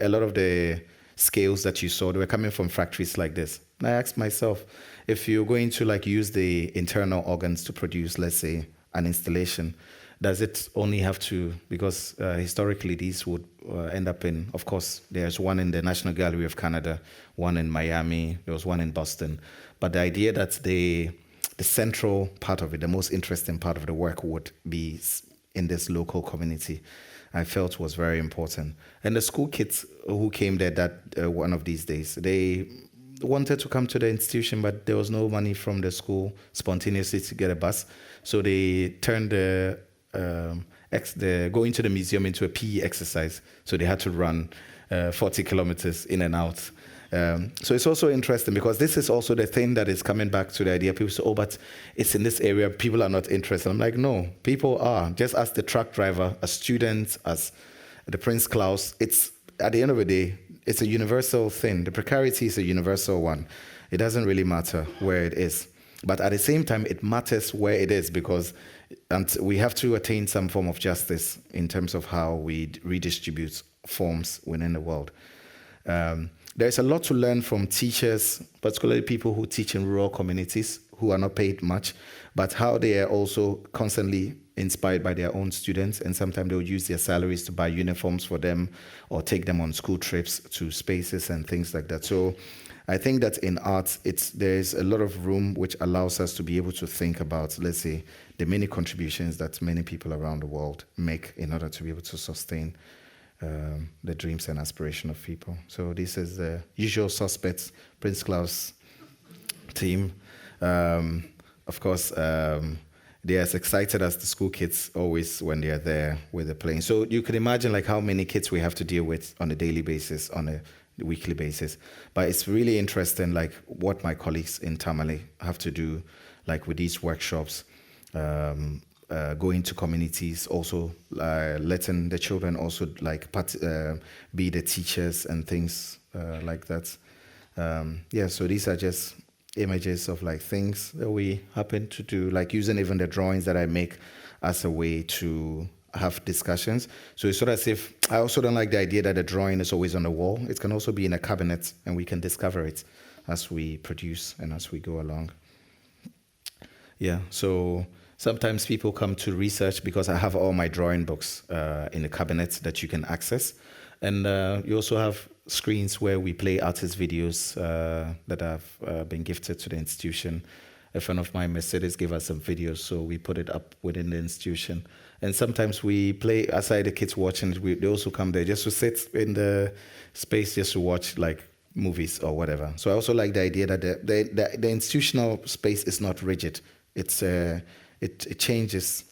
A lot of the scales that you saw, they were coming from factories like this. And I asked myself, if you're going to like use the internal organs to produce, let's say, an installation, does it only have to, because historically these would end up in, of course, there's one in the National Gallery of Canada, one in Miami, there was one in Boston. But the idea that the central part of it, the most interesting part of the work would be in this local community, I felt was very important. And the school kids who came there that one of these days, they wanted to come to the institution, but there was no money from the school spontaneously to get a bus. So they turned the going to the museum into a PE exercise. So they had to run 40 kilometers in and out. So it's also interesting because this is also the thing that is coming back to the idea. People say, oh, but it's in this area, people are not interested. I'm like, no, people are. Just as the truck driver, as students, as the Prince Claus, it's at the end of the day, it's a universal thing. The precarity is a universal one. It doesn't really matter where it is. But at the same time, it matters where it is because we have to attain some form of justice in terms of how we redistribute forms within the world. There's a lot to learn from teachers, particularly people who teach in rural communities who are not paid much, but how they are also constantly inspired by their own students, and sometimes they'll use their salaries to buy uniforms for them or take them on school trips to spaces and things like that. So I think that in arts, there's a lot of room which allows us to be able to think about, let's say, the many contributions that many people around the world make in order to be able to sustain the dreams and aspiration of people. So this is the usual suspects, Prince Claus team. Of course, they're as excited as the school kids always when they're there with the plane. So you can imagine like how many kids we have to deal with on a daily basis, on a weekly basis. But it's really interesting like what my colleagues in Tamale have to do like with these workshops, going to communities, also letting the children also like be the teachers and things like that. So these are just images of like things that we happen to do, like using even the drawings that I make as a way to have discussions. So it's sort of as if, I also don't like the idea that the drawing is always on the wall. It can also be in a cabinet and we can discover it as we produce and as we go along. Yeah, so sometimes people come to research because I have all my drawing books in the cabinet that you can access. And you also have screens where we play artist videos that have been gifted to the institution. A friend of mine, Mercedes, gave us some videos, so we put it up within the institution. And sometimes we play, aside the kids watching it, they also come there just to sit in the space just to watch like movies or whatever. So I also like the idea that the institutional space is not rigid. It changes.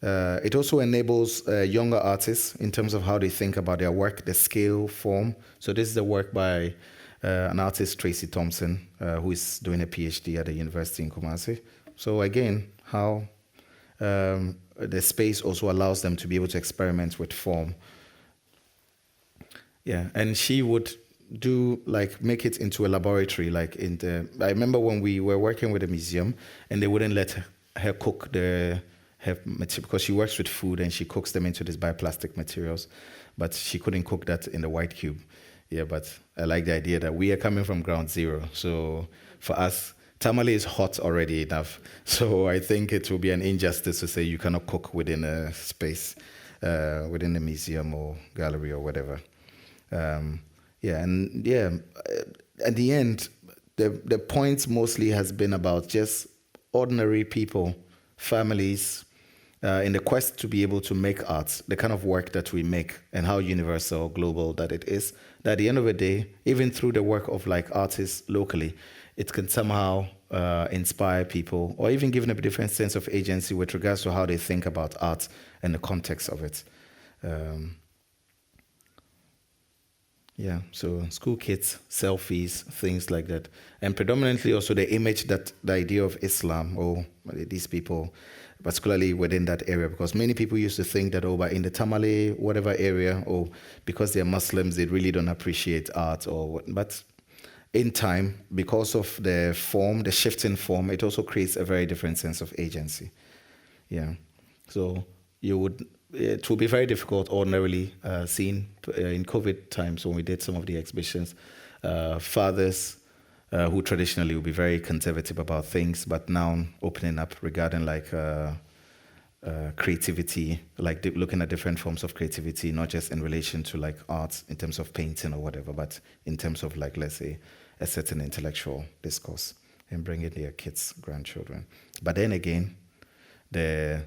It also enables younger artists in terms of how they think about their work, the scale, form. So this is the work by an artist, Tracy Thompson, who is doing a PhD at the university in Kumasi. So again, how the space also allows them to be able to experiment with form. Yeah, and she would make it into a laboratory. I remember when we were working with a museum and they wouldn't let her cook because she works with food and she cooks them into these bioplastic materials, but she couldn't cook that in the white cube. Yeah, but I like the idea that we are coming from ground zero. So for us tamale is hot already enough. So I think it will be an injustice to say you cannot cook within a space, within a museum or gallery or whatever. At the end, the point mostly has been about just ordinary people, families, in the quest to be able to make art, the kind of work that we make and how universal, global that it is, that at the end of the day, even through the work of like artists locally, it can somehow inspire people or even give them a different sense of agency with regards to how they think about art and the context of it. So school kids, selfies, things like that. And predominantly also the image that the idea of Islam, or these people, particularly within that area, because many people used to think that, but in the Tamale, whatever area, or because they're Muslims, they really don't appreciate art or what. But in time, because of the form, the shift in form, it also creates a very different sense of agency. Yeah. So it will be very difficult ordinarily seen in COVID times when we did some of the exhibitions. Fathers who traditionally would be very conservative about things, but now opening up regarding like creativity, like looking at different forms of creativity, not just in relation to like art in terms of painting or whatever, but in terms of like, let's say, a certain intellectual discourse and bringing their kids, grandchildren. But then again, the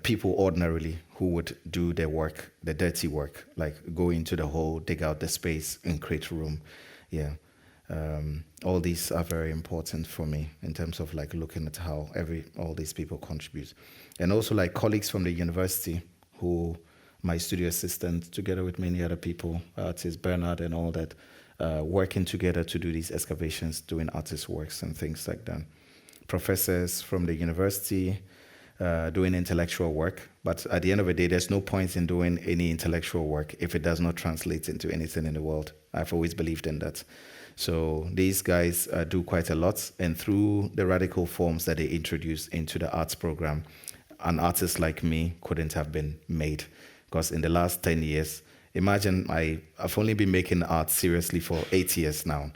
people ordinarily who would do their work, the dirty work, like go into the hole, dig out the space and create room. Yeah. All these are very important for me in terms of like looking at how all these people contribute. And also like colleagues from the university who, my studio assistant, together with many other people, artists, Bernard and all that, working together to do these excavations, doing artist works and things like that. Professors from the university, doing intellectual work. But at the end of the day, there's no point in doing any intellectual work if it does not translate into anything in the world. I've always believed in that. So these guys do quite a lot. And through the radical forms that they introduced into the arts program, an artist like me couldn't have been made. Because in the last 10 years, imagine I've only been making art seriously for 8 years now.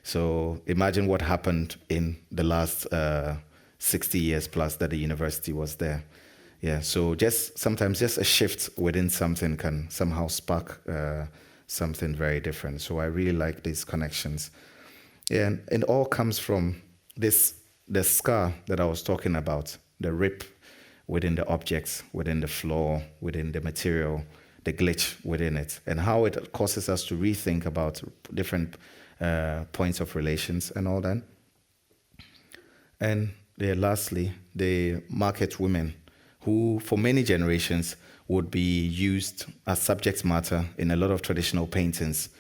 So imagine what happened in the last 60 years plus that the university was there. Yeah, so sometimes just a shift within something can somehow spark something very different. So I really like these connections. Yeah, and it all comes from the scar that I was talking about, the rip within the objects, within the floor, within the material, the glitch within it, and how it causes us to rethink about different points of relations and all that. And lastly, the market women, who for many generations would be used as subject matter in a lot of traditional paintings.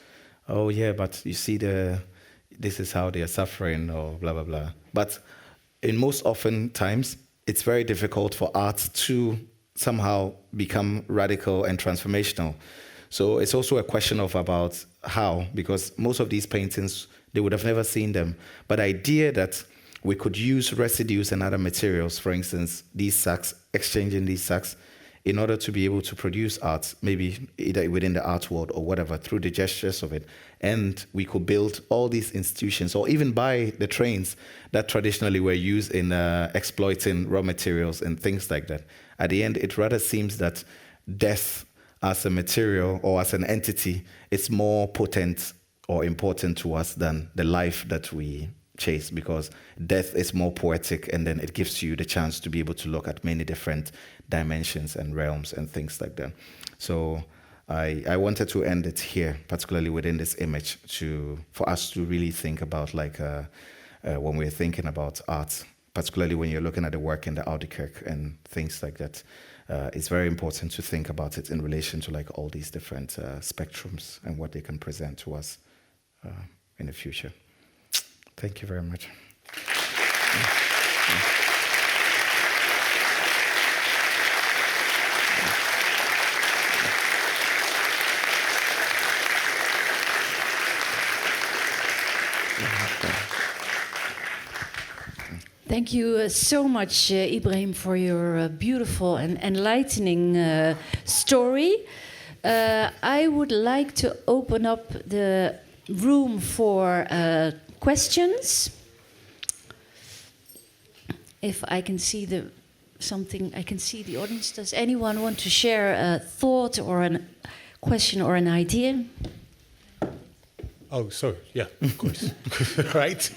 Oh yeah, but you see this is how they are suffering or blah, blah, blah. But in most often times, it's very difficult for art to somehow become radical and transformational. So it's also a question of about how, because most of these paintings, they would have never seen them. But the idea that we could use residues and other materials, for instance, these sacks, exchanging these sacks, in order to be able to produce art, maybe either within the art world or whatever, through the gestures of it. And we could build all these institutions, or even buy the trains that traditionally were used in exploiting raw materials and things like that. At the end, it rather seems that death as a material or as an entity is more potent or important to us than the life that we chase, because death is more poetic, and then it gives you the chance to be able to look at many different dimensions and realms and things like that. So I wanted to end it here, particularly within this image, for us to really think about like when we're thinking about art, particularly when you're looking at the work in the Oude Kerk and things like that. It's very important to think about it in relation to like all these different spectrums and what they can present to us in the future. Thank you very much. Thank you so much, Ibrahim, for your beautiful and enlightening story. I would like to open up the room for questions. if I can see I can see the audience. Does anyone want to share a thought or a question or an idea? Oh, sorry. Yeah, of course. Right.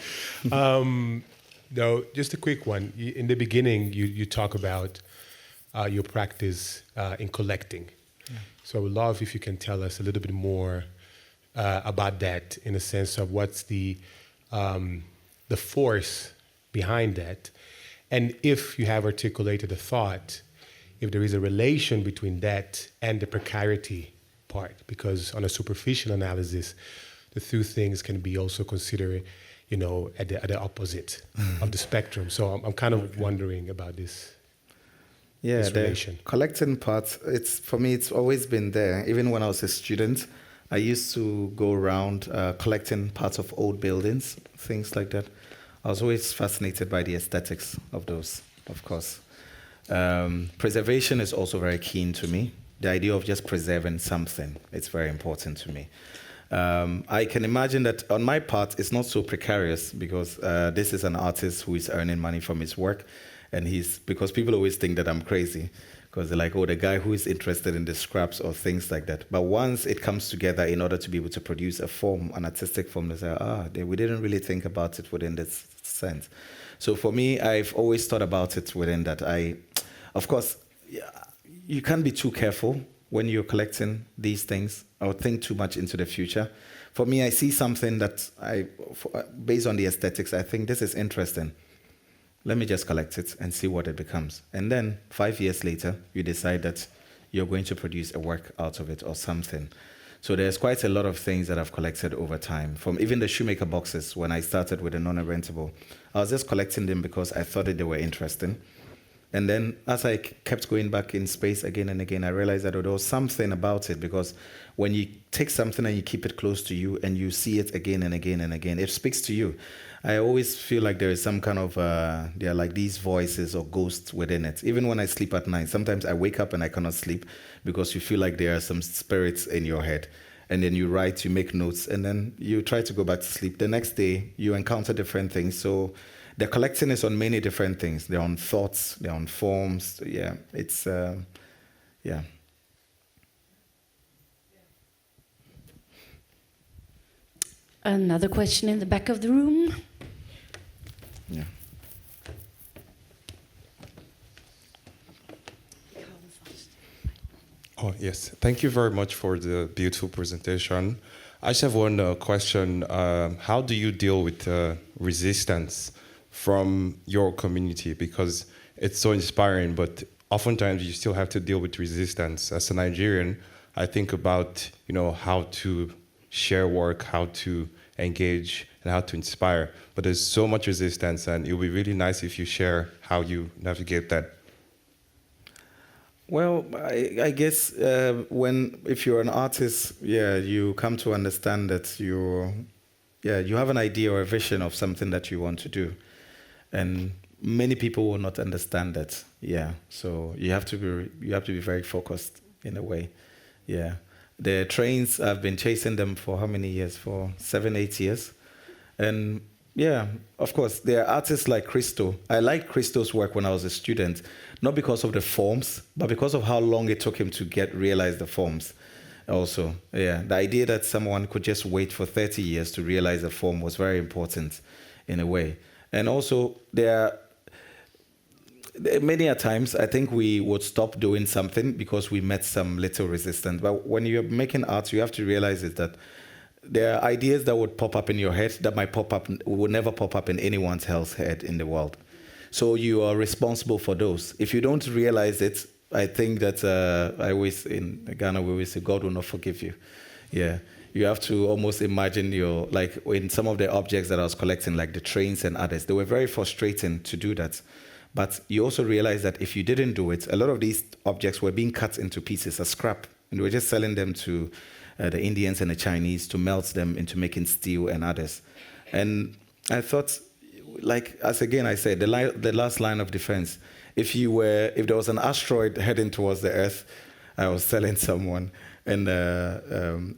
No, just a quick one. In the beginning, you talk about your practice in collecting. Yeah. So I would love if you can tell us a little bit more about that, in a sense of what's the force behind that, and if you have articulated a thought, if there is a relation between that and the precarity part, because on a superficial analysis, the two things can be also considered, at the opposite of the spectrum. So I'm kind of wondering about this. Yeah, this the relation. collecting part, for me, it's always been there. Even when I was a student, I used to go around collecting parts of old buildings, things like that. I was always fascinated by the aesthetics of those, of course. Preservation is also very keen to me. The idea of just preserving something, it's very important to me. I can imagine that on my part, it's not so precarious because this is an artist who is earning money from his work. And because people always think that I'm crazy because they're like, oh, the guy who is interested in the scraps or things like that. But once it comes together in order to be able to produce a form, an artistic form, they say, we didn't really think about it within this sense. So for me, I've always thought about it within that. Of course, you can't be too careful when you're collecting these things or think too much into the future. For me, I see something that based on the aesthetics, I think this is interesting. Let me just collect it and see what it becomes. And then 5 years later, you decide that you're going to produce a work out of it or something. So there's quite a lot of things that I've collected over time. From even the shoemaker boxes, when I started with the non-rentable, I was just collecting them because I thought that they were interesting. And then as I kept going back in space again and again, I realized that there was something about it, because when you take something and you keep it close to you and you see it again and again and again, it speaks to you. I always feel like there is some kind of, there are like these voices or ghosts within it. Even when I sleep at night, sometimes I wake up and I cannot sleep because you feel like there are some spirits in your head. And then you write, you make notes, and then you try to go back to sleep. The next day, you encounter different things. So the collecting is on many different things. They're on thoughts, they're on forms. Yeah, it's, yeah. Another question in the back of the room. Yeah. Oh, yes. Thank you very much for the beautiful presentation. I just have one question. How do you deal with resistance from your community? Because it's so inspiring, but oftentimes you still have to deal with resistance. As a Nigerian, I think about, how to share work, how to engage, and how to inspire. But there's so much resistance, and it would be really nice if you share how you navigate that. Well, I guess if you're an artist, you come to understand that you have an idea or a vision of something that you want to do, and many people will not understand that. Yeah, so you have to be very focused in a way. Yeah, the trains, I've been chasing them for how many years? For 7-8 years, and yeah, of course, there are artists like Christo. I liked Christo's work when I was a student, not because of the forms, but because of how long it took him to realize the forms. Also, yeah, the idea that someone could just wait for 30 years to realize a form was very important in a way. And also, many a times, I think we would stop doing something because we met some little resistance. But when you're making art, you have to realize that there are ideas that would pop up in your head that would never pop up in anyone's else head in the world. So you are responsible for those. If you don't realize it, I think that in Ghana, we always say, God will not forgive you. Yeah. You have to almost imagine like in some of the objects that I was collecting, like the trains and others, they were very frustrating to do that. But you also realize that if you didn't do it, a lot of these objects were being cut into pieces as scrap, and we were just selling them to the Indians and the Chinese to melt them into making steel and others. And I thought, like, as again I said, the last line of defense, if there was an asteroid heading towards the Earth, I was telling someone, and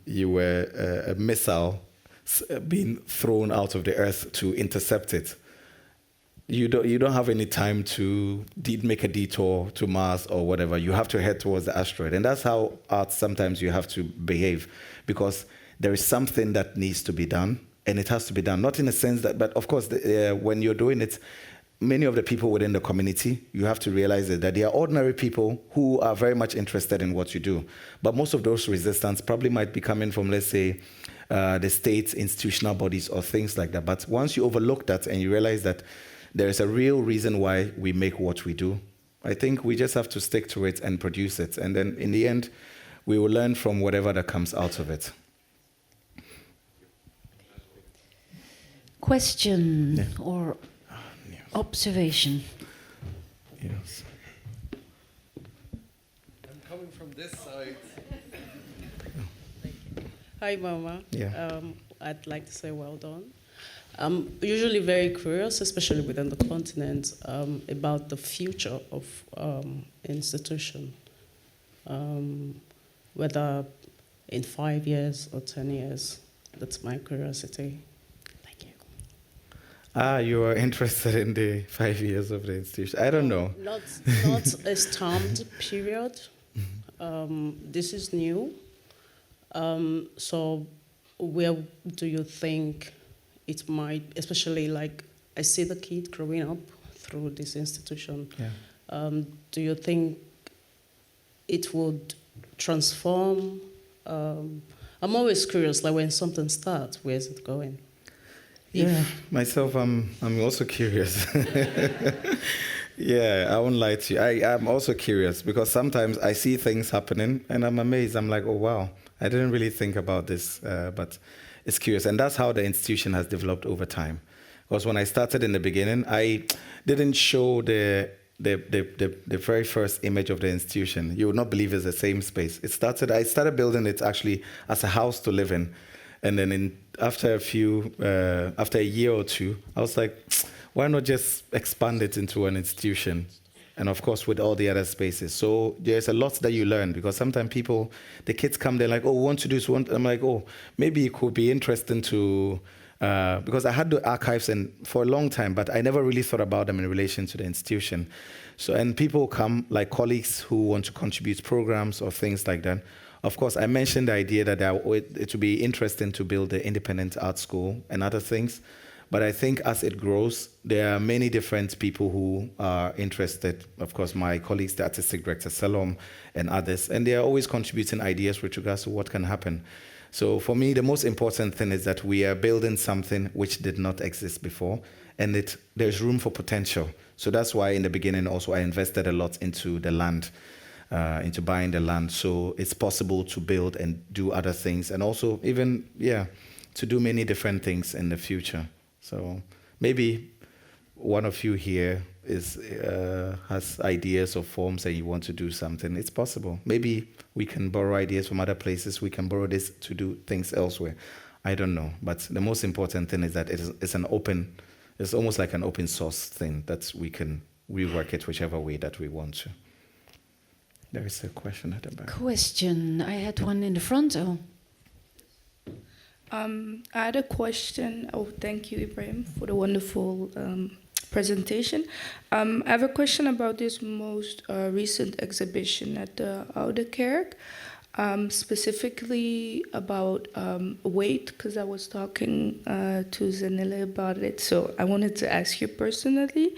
you were a missile being thrown out of the Earth to intercept it, you don't have any time to make a detour to Mars or whatever. You have to head towards the asteroid, and that's how art sometimes you have to behave, because there is something that needs to be done, and it has to be done. Not in a sense that, but of course, when you're doing it, many of the people within the community, you have to realize that they are ordinary people who are very much interested in what you do. But most of those resistance probably might be coming from, let's say, the state, institutional bodies, or things like that. But once you overlook that and you realize that there is a real reason why we make what we do, I think we just have to stick to it and produce it. And then in the end, we will learn from whatever that comes out of it. Question or observation? Yes. I'm coming from this side. Hi, Mama. Yeah. I'd like to say well done. I'm usually very curious, especially within the continent, about the future of institution, whether in 5 years or 10 years. That's my curiosity. Thank you. You are interested in the 5 years of the institution. I don't know. Not a stamped period. This is new. So where do you think it might, especially like I see the kid growing up through this institution. Yeah. Do you think it would transform? I'm always curious, like when something starts, where is it going? Yeah, myself, I'm also curious. Yeah, I won't lie to you. I'm also curious because sometimes I see things happening and I'm amazed. I'm like, oh, wow, I didn't really think about this, but it's curious. And that's how the institution has developed over time. Because when I started in the beginning, I didn't show the very first image of the institution. You would not believe it's the same space. I started building it actually as a house to live in. And then after a year or two, I was like, why not just expand it into an institution? And of course, with all the other spaces. So there's a lot that you learn because sometimes the kids come, they're like, oh, we want to do this. I'm like, oh, maybe it could be interesting to, because I had the archives for a long time, but I never really thought about them in relation to the institution. So, and people come, like colleagues who want to contribute programs or things like that. Of course, I mentioned the idea that it would be interesting to build the independent art school and other things. But I think as it grows, there are many different people who are interested. Of course, my colleagues, the artistic director, Salom, and others. And they are always contributing ideas with regards to what can happen. So for me, the most important thing is that we are building something which did not exist before. And there's room for potential. So that's why in the beginning also I invested a lot into the land, into buying the land. So it's possible to build and do other things. And also even, to do many different things in the future. So maybe one of you here has ideas or forms and you want to do something. It's possible. Maybe we can borrow ideas from other places. We can borrow this to do things elsewhere. I don't know. But the most important thing is that it's almost like an open source thing that we can rework it whichever way that we want to. There is a question at the back. Question. I had one in the front. Oh. I had a question. Oh, thank you, Ibrahim, for the wonderful presentation. I have a question about this most recent exhibition at the Oude Kerk, specifically about weight, because I was talking to Zanille about it. So I wanted to ask you personally.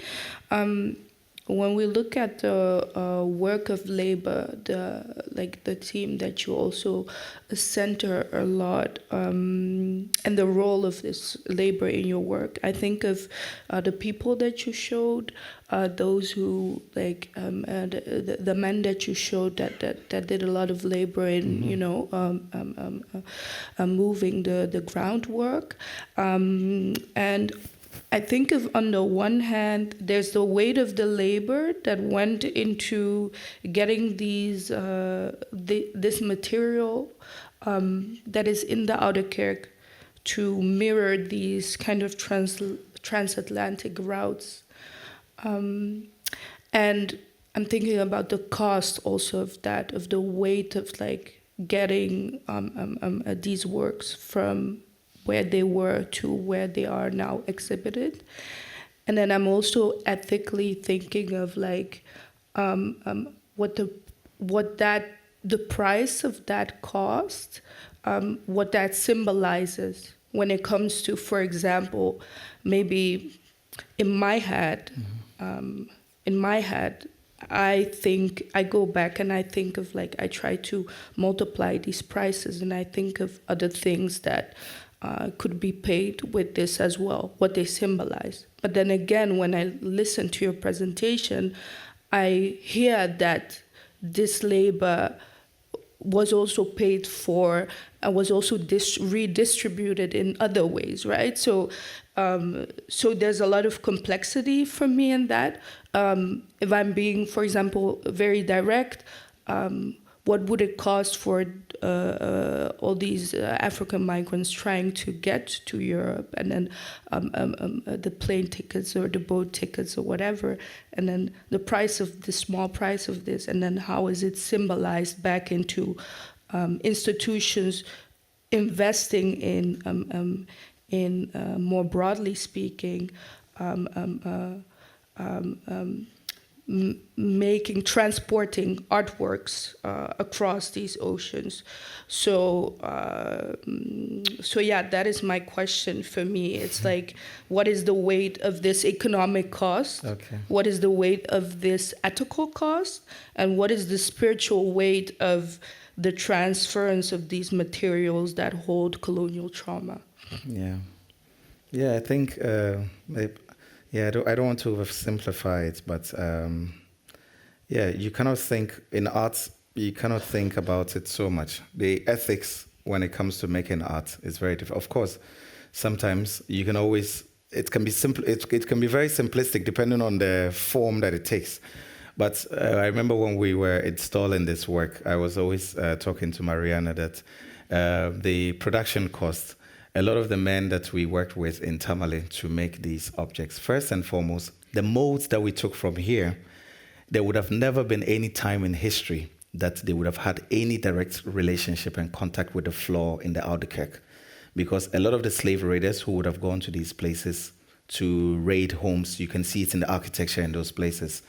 When we look at the work of labor, the team that you also center a lot, and the role of this labor in your work, I think of the people that you showed, those who the men that you showed that did a lot of labor in moving the groundwork, and I think of, on the one hand, there's the weight of the labor that went into getting this material that is in the Oude Kerk to mirror these kind of transatlantic routes. And I'm thinking about the cost also of that, of the weight of getting these works from where they were to where they are now exhibited. And then I'm also ethically thinking of like the price of that cost, what that symbolizes when it comes to, for example, maybe in my head, I think I go back and I think of like I try to multiply these prices and I think of other things that could be paid with this as well, what they symbolize. But then again, when I listen to your presentation, I hear that this labor was also paid for and was also redistributed in other ways, right? So there's a lot of complexity for me in that. If I'm being, for example, very direct, what would it cost for all these African migrants trying to get to Europe, and then the plane tickets or the boat tickets or whatever, and then the price of the small price of this, and then how is it symbolized back into institutions investing in more broadly speaking, transporting artworks across these oceans. So yeah, that is my question for me. It's like, what is the weight of this economic cost? Okay. What is the weight of this ethical cost? And what is the spiritual weight of the transference of these materials that hold colonial trauma? Yeah, I think, I don't want to oversimplify it, but you cannot think, in arts, you cannot think about it so much. The ethics when it comes to making art is very different. Of course, sometimes you can always, it can be simple, it can be very simplistic depending on the form that it takes. But I remember when we were installing this work, I was always talking to Mariana that the production cost, a lot of the men that we worked with in Tamale to make these objects, first and foremost, the molds that we took from here, there would have never been any time in history that they would have had any direct relationship and contact with the floor in the Oude Kerk. Because a lot of the slave raiders who would have gone to these places to raid homes, you can see it in the architecture in those places.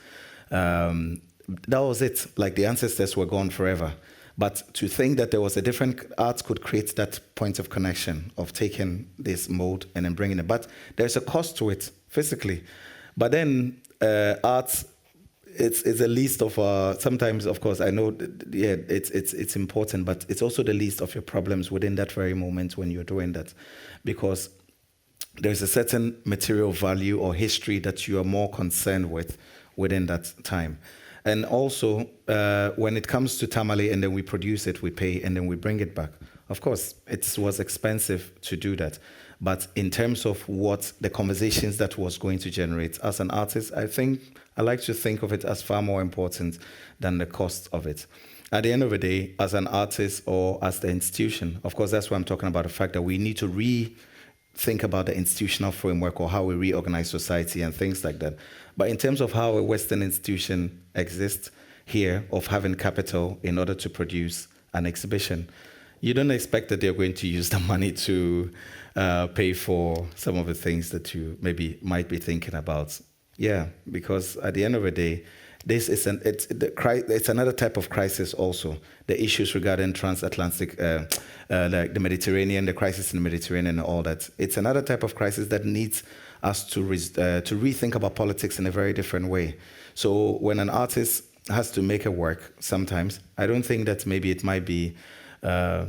That was it. Like the ancestors were gone forever. But to think that there was a different art could create that point of connection of taking this mold and then bringing it. But there's a cost to it physically. But then art, it's a least of sometimes, of course, I know, it's important, but it's also the least of your problems within that very moment when you're doing that, because there's a certain material value or history that you are more concerned with within that time. And also, when it comes to tamale and then we produce it, we pay, and then we bring it back. Of course, it was expensive to do that. But in terms of what the conversations that was going to generate, as an artist, I like to think of it as far more important than the cost of it. At the end of the day, as an artist or as the institution, of course, that's why I'm talking about the fact that we need to think about the institutional framework or how we reorganize society and things like that. But in terms of how a Western institution exists here, of having capital in order to produce an exhibition, you don't expect that they're going to use the money to pay for some of the things that you maybe might be thinking about. Yeah, because at the end of the day, this is it's another type of crisis also. The issues regarding transatlantic, like the Mediterranean, the crisis in the Mediterranean and all that. It's another type of crisis that needs us to rethink about politics in a very different way. So when an artist has to make a work, sometimes, I don't think that maybe it might be, I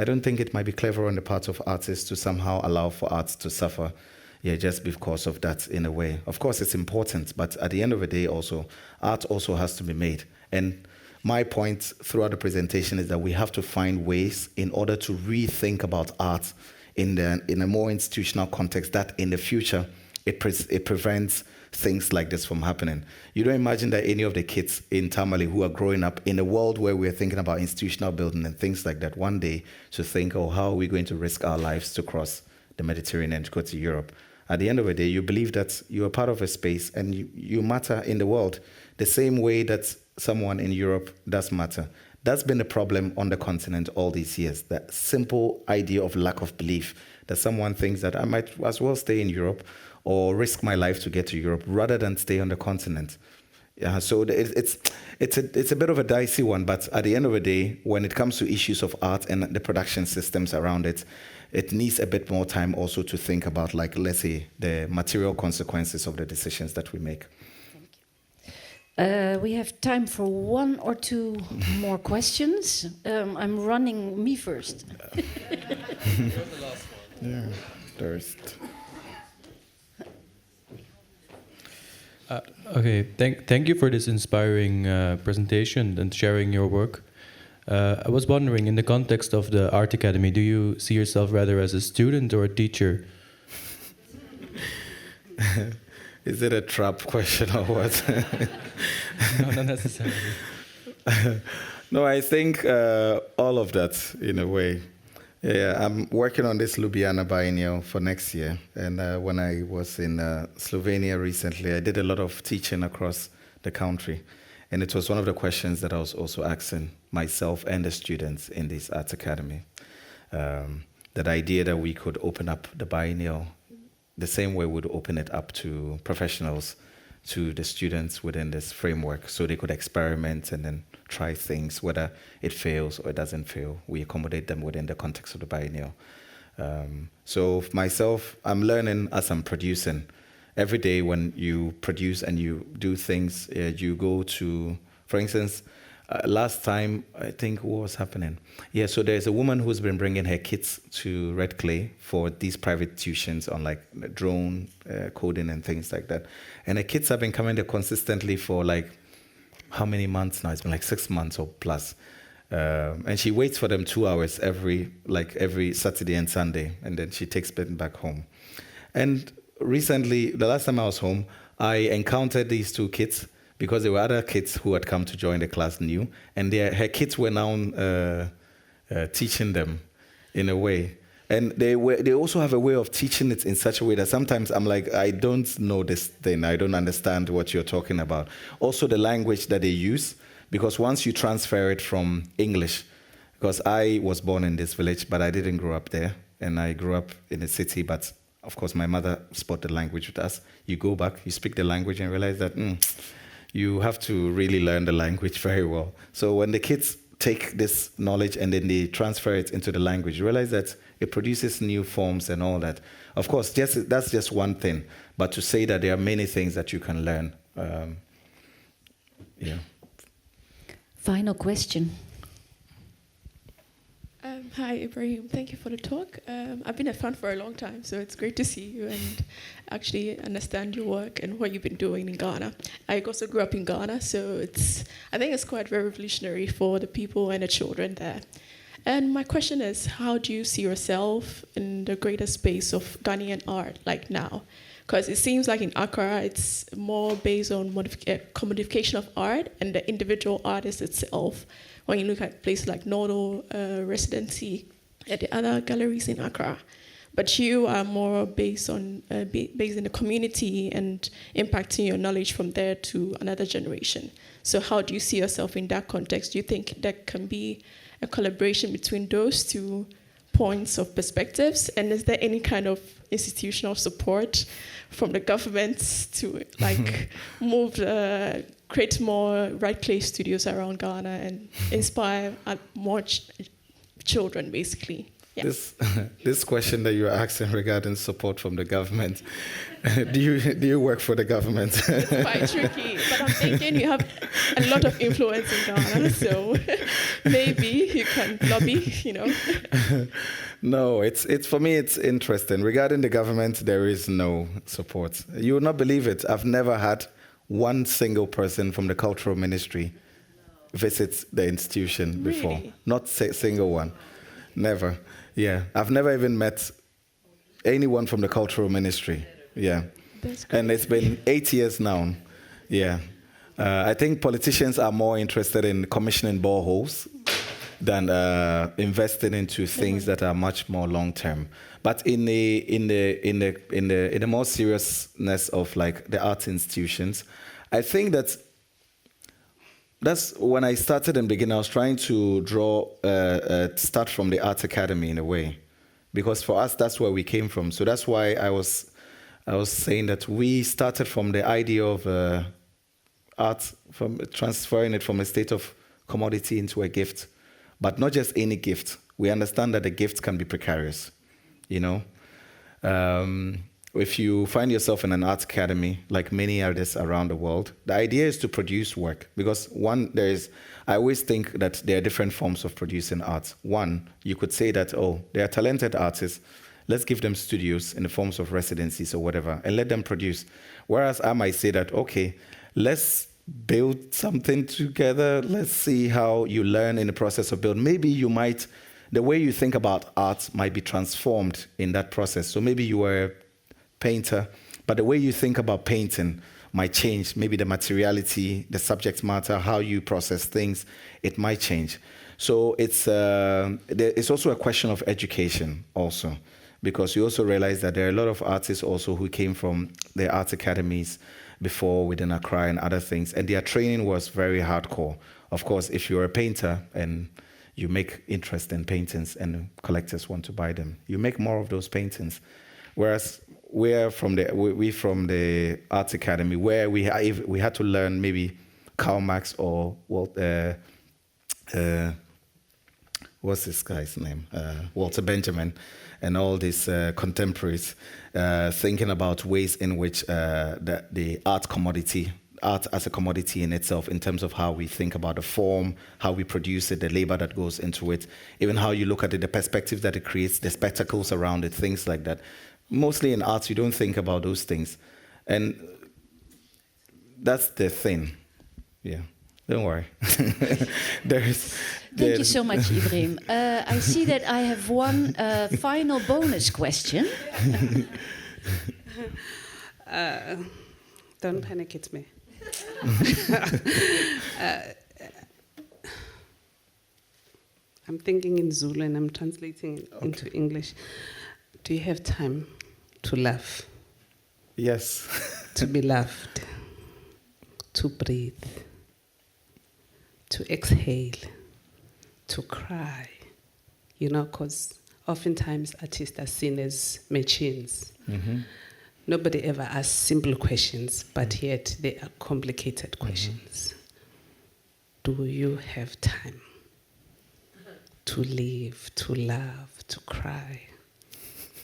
don't think it might be clever on the part of artists to somehow allow for art to suffer. Yeah, just because of that in a way. Of course, it's important, but at the end of the day also, art also has to be made. And my point throughout the presentation is that we have to find ways in order to rethink about art in a more institutional context that in the future, it prevents things like this from happening. You don't imagine that any of the kids in Tamale who are growing up in a world where we're thinking about institutional building and things like that, one day to think, oh, how are we going to risk our lives to cross the Mediterranean to go to Europe? At the end of the day, you believe that you are part of a space and you matter in the world the same way that someone in Europe does matter. That's been a problem on the continent all these years, that simple idea of lack of belief, that someone thinks that I might as well stay in Europe or risk my life to get to Europe rather than stay on the continent. Yeah, so it's a bit of a dicey one, but at the end of the day, when it comes to issues of art and the production systems around it, it needs a bit more time also to think about, like, let's say, the material consequences of the decisions that we make. We have time for one or two more questions. I'm running me first. Yeah, first. Okay, thank you for this inspiring presentation and sharing your work. I was wondering, in the context of the Art Academy, do you see yourself rather as a student or a teacher? Is it a trap question or what? No, not necessarily. No, I think all of that, in a way. Yeah, I'm working on this Ljubljana biennial for next year. And when I was in Slovenia recently, I did a lot of teaching across the country. And it was one of the questions that I was also asking myself and the students in this Arts Academy. That idea that we could open up the biennial the same way we would open it up to professionals, to the students within this framework, so they could experiment and then try things, whether it fails or it doesn't fail. We accommodate them within the context of the biennial. So myself, I'm learning as I'm producing. Every day when you produce and you do things, you go to, for instance, last time, I think, what was happening? Yeah, so there's a woman who's been bringing her kids to Red Clay for these private tuitions on, like, drone coding and things like that. And the kids have been coming there consistently for, like, how many months now? It's been like 6 months or plus. And she waits for them 2 hours every Saturday and Sunday, and then she takes them back home. And recently, the last time I was home, I encountered these two kids, because there were other kids who had come to join the class new, and her kids were now teaching them in a way. And they also have a way of teaching it in such a way that sometimes I'm like, I don't know this thing, I don't understand what you're talking about. Also the language that they use, because once you transfer it from English, because I was born in this village, but I didn't grow up there, and I grew up in a city, but of course my mother spoke the language with us. You go back, you speak the language and realize that, you have to really learn the language very well. So when the kids take this knowledge and then they transfer it into the language, you realize that it produces new forms and all that. Of course, that's just one thing. But to say that there are many things that you can learn. Yeah. Final question. Hi, Ibrahim. Thank you for the talk. I've been a fan for a long time, so it's great to see you and actually understand your work and what you've been doing in Ghana. I also grew up in Ghana, so I think it's quite very revolutionary for the people and the children there. And my question is, how do you see yourself in the greater space of Ghanaian art, like now? Because it seems like in Accra, it's more based on commodification of art and the individual artist itself. When you look at places like Nodo Residency and the other galleries in Accra. But you are more based in the community and impacting your knowledge from there to another generation. So how do you see yourself in that context? Do you think there can be a collaboration between those two points of perspectives? And is there any kind of institutional support from the government to create more Right Clay studios around Ghana and inspire more children, basically? Yeah. This question that you're asking regarding support from the government, do you work for the government? It's quite tricky, but I'm thinking you have a lot of influence in Ghana, so maybe you can lobby, No, it's for me, it's interesting. Regarding the government, there is no support. You will not believe it. I've never had one single person from the cultural ministry visit the institution before. Really? Not a single one. Never. Yeah. I've never even met anyone from the cultural ministry. Yeah. And it's been 8 years now. Yeah. I think politicians are more interested in commissioning boreholes than investing into things that are much more long term. But in the more seriousness of like the arts institutions, I think that's when I started in the beginning. I was trying to start from the Arts Academy in a way, because for us that's where we came from. So that's why I was I was saying that we started from the idea of art, from transferring it from a state of commodity into a gift, but not just any gift. We understand that the gift can be precarious, you know. If you find yourself in an art academy, like many artists around the world, the idea is to produce work. Because I always think that there are different forms of producing art. One, you could say that, oh, they are talented artists, let's give them studios in the forms of residencies or whatever, and let them produce. Whereas I might say that, okay, let's build something together. Let's see how you learn in the process of building. Maybe the way you think about art might be transformed in that process. So maybe you were a painter, but the way you think about painting might change. Maybe the materiality, the subject matter, how you process things, it might change. So it's also a question of education also, because you also realize that there are a lot of artists also who came from the art academies before within Accra and other things, and their training was very hardcore. Of course, if you're a painter and you make interest in paintings and collectors want to buy them, you make more of those paintings. Whereas we from the Arts Academy, where we had to learn maybe Karl Marx or what's this guy's name? Walter Benjamin, and all these contemporaries, thinking about ways in which the art as a commodity in itself, in terms of how we think about the form, how we produce it, the labor that goes into it, even how you look at it, the perspective that it creates, the spectacles around it, things like that. Mostly in arts, you don't think about those things. And that's the thing. Yeah, don't worry. Thank you so much, Ibrahim. I see that I have one final bonus question. Don't panic, it's me. I'm thinking in Zulu and I'm translating it into English. Do you have time to laugh? Yes. To be loved, to breathe, to exhale, to cry, you know, because oftentimes artists are seen as machines. Mm-hmm. Nobody ever asks simple questions, but yet they are complicated questions. Do you have time to live, to love, to cry,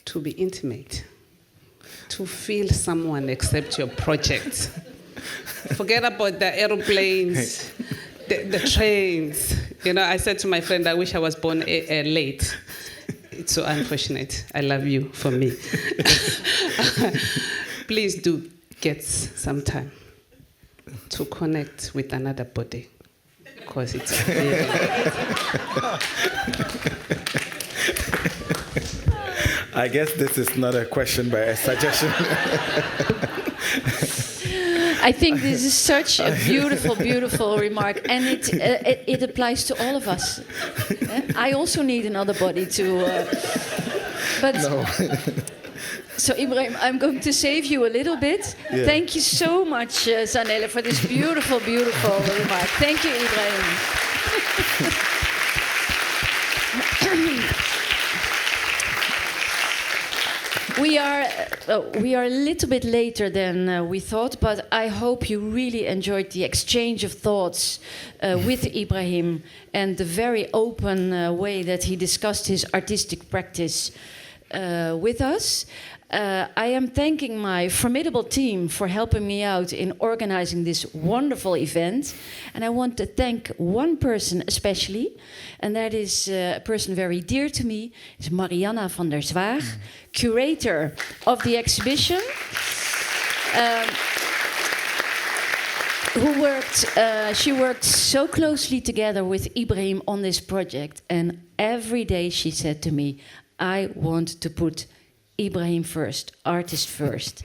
to be intimate, to feel someone accept your project? Forget about the aeroplanes, the trains. You know, I said to my friend, I wish I was born late. It's so unfortunate. I love you for me. Please do get some time to connect with another body, because it's really I guess this is not a question, but a suggestion. I think this is such a beautiful, beautiful remark, and it applies to all of us. I also need another body to... but no. So Ibrahim, I'm going to save you a little bit. Yeah. Thank you so much, Zanele, for this beautiful, beautiful remark. Thank you, Ibrahim. We are a little bit later than we thought, but I hope you really enjoyed the exchange of thoughts with Ibrahim and the very open way that he discussed his artistic practice with us. I am thanking my formidable team for helping me out in organizing this wonderful event. And I want to thank one person especially, and that is a person very dear to me. It's Marianna van der Zwaag, curator of the exhibition, she worked so closely together with Ibrahim on this project. And every day she said to me, I want to put Ibrahim first, artist first.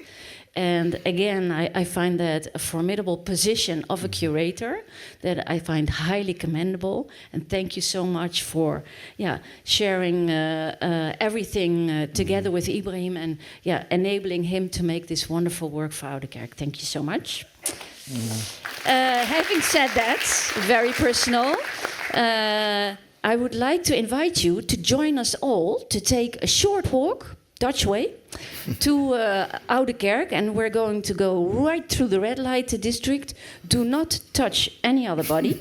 And again, I find that a formidable position of a curator that I find highly commendable. And thank you so much for sharing everything together with Ibrahim and enabling him to make this wonderful work for Oude Kerk. Thank you so much. Having said that, very personal, I would like to invite you to join us all to take a short walk Dutch way, to Oude Kerk, and we're going to go right through the red light district. Do not touch any other body.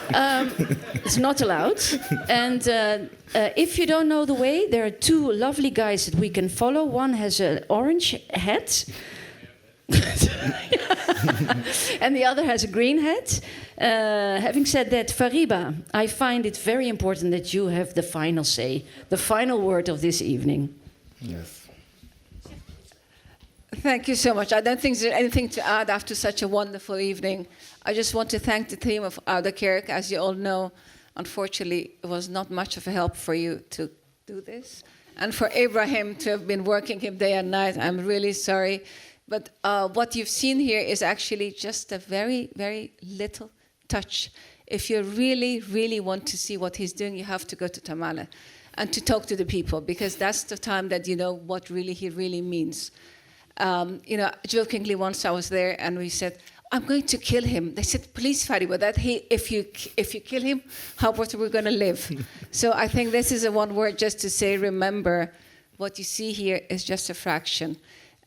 It's not allowed. And if you don't know the way, there are two lovely guys that we can follow. One has an orange hat. And the other has a green hat. Having said that, Fariba, I find it very important that you have the final say, the final word of this evening. Yes. Thank you so much. I don't think there's anything to add after such a wonderful evening. I just want to thank the team of Oude Kerk. As you all know, unfortunately, it was not much of a help for you to do this. And for Ibrahim to have been working him day and night, I'm really sorry. But what you've seen here is actually just a very, very little touch. If you really, really want to see what he's doing, you have to go to Tamale and to talk to the people, because that's the time that you know what really he really means. Jokingly once I was there and we said, I'm going to kill him. They said, please, Fariba, if you kill him, how are we going to live? So I think this is a one word just to say, remember, what you see here is just a fraction.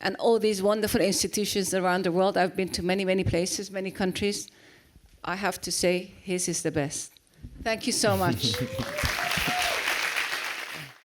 And all these wonderful institutions around the world, I've been to many, many places, many countries. I have to say, his is the best. Thank you so much.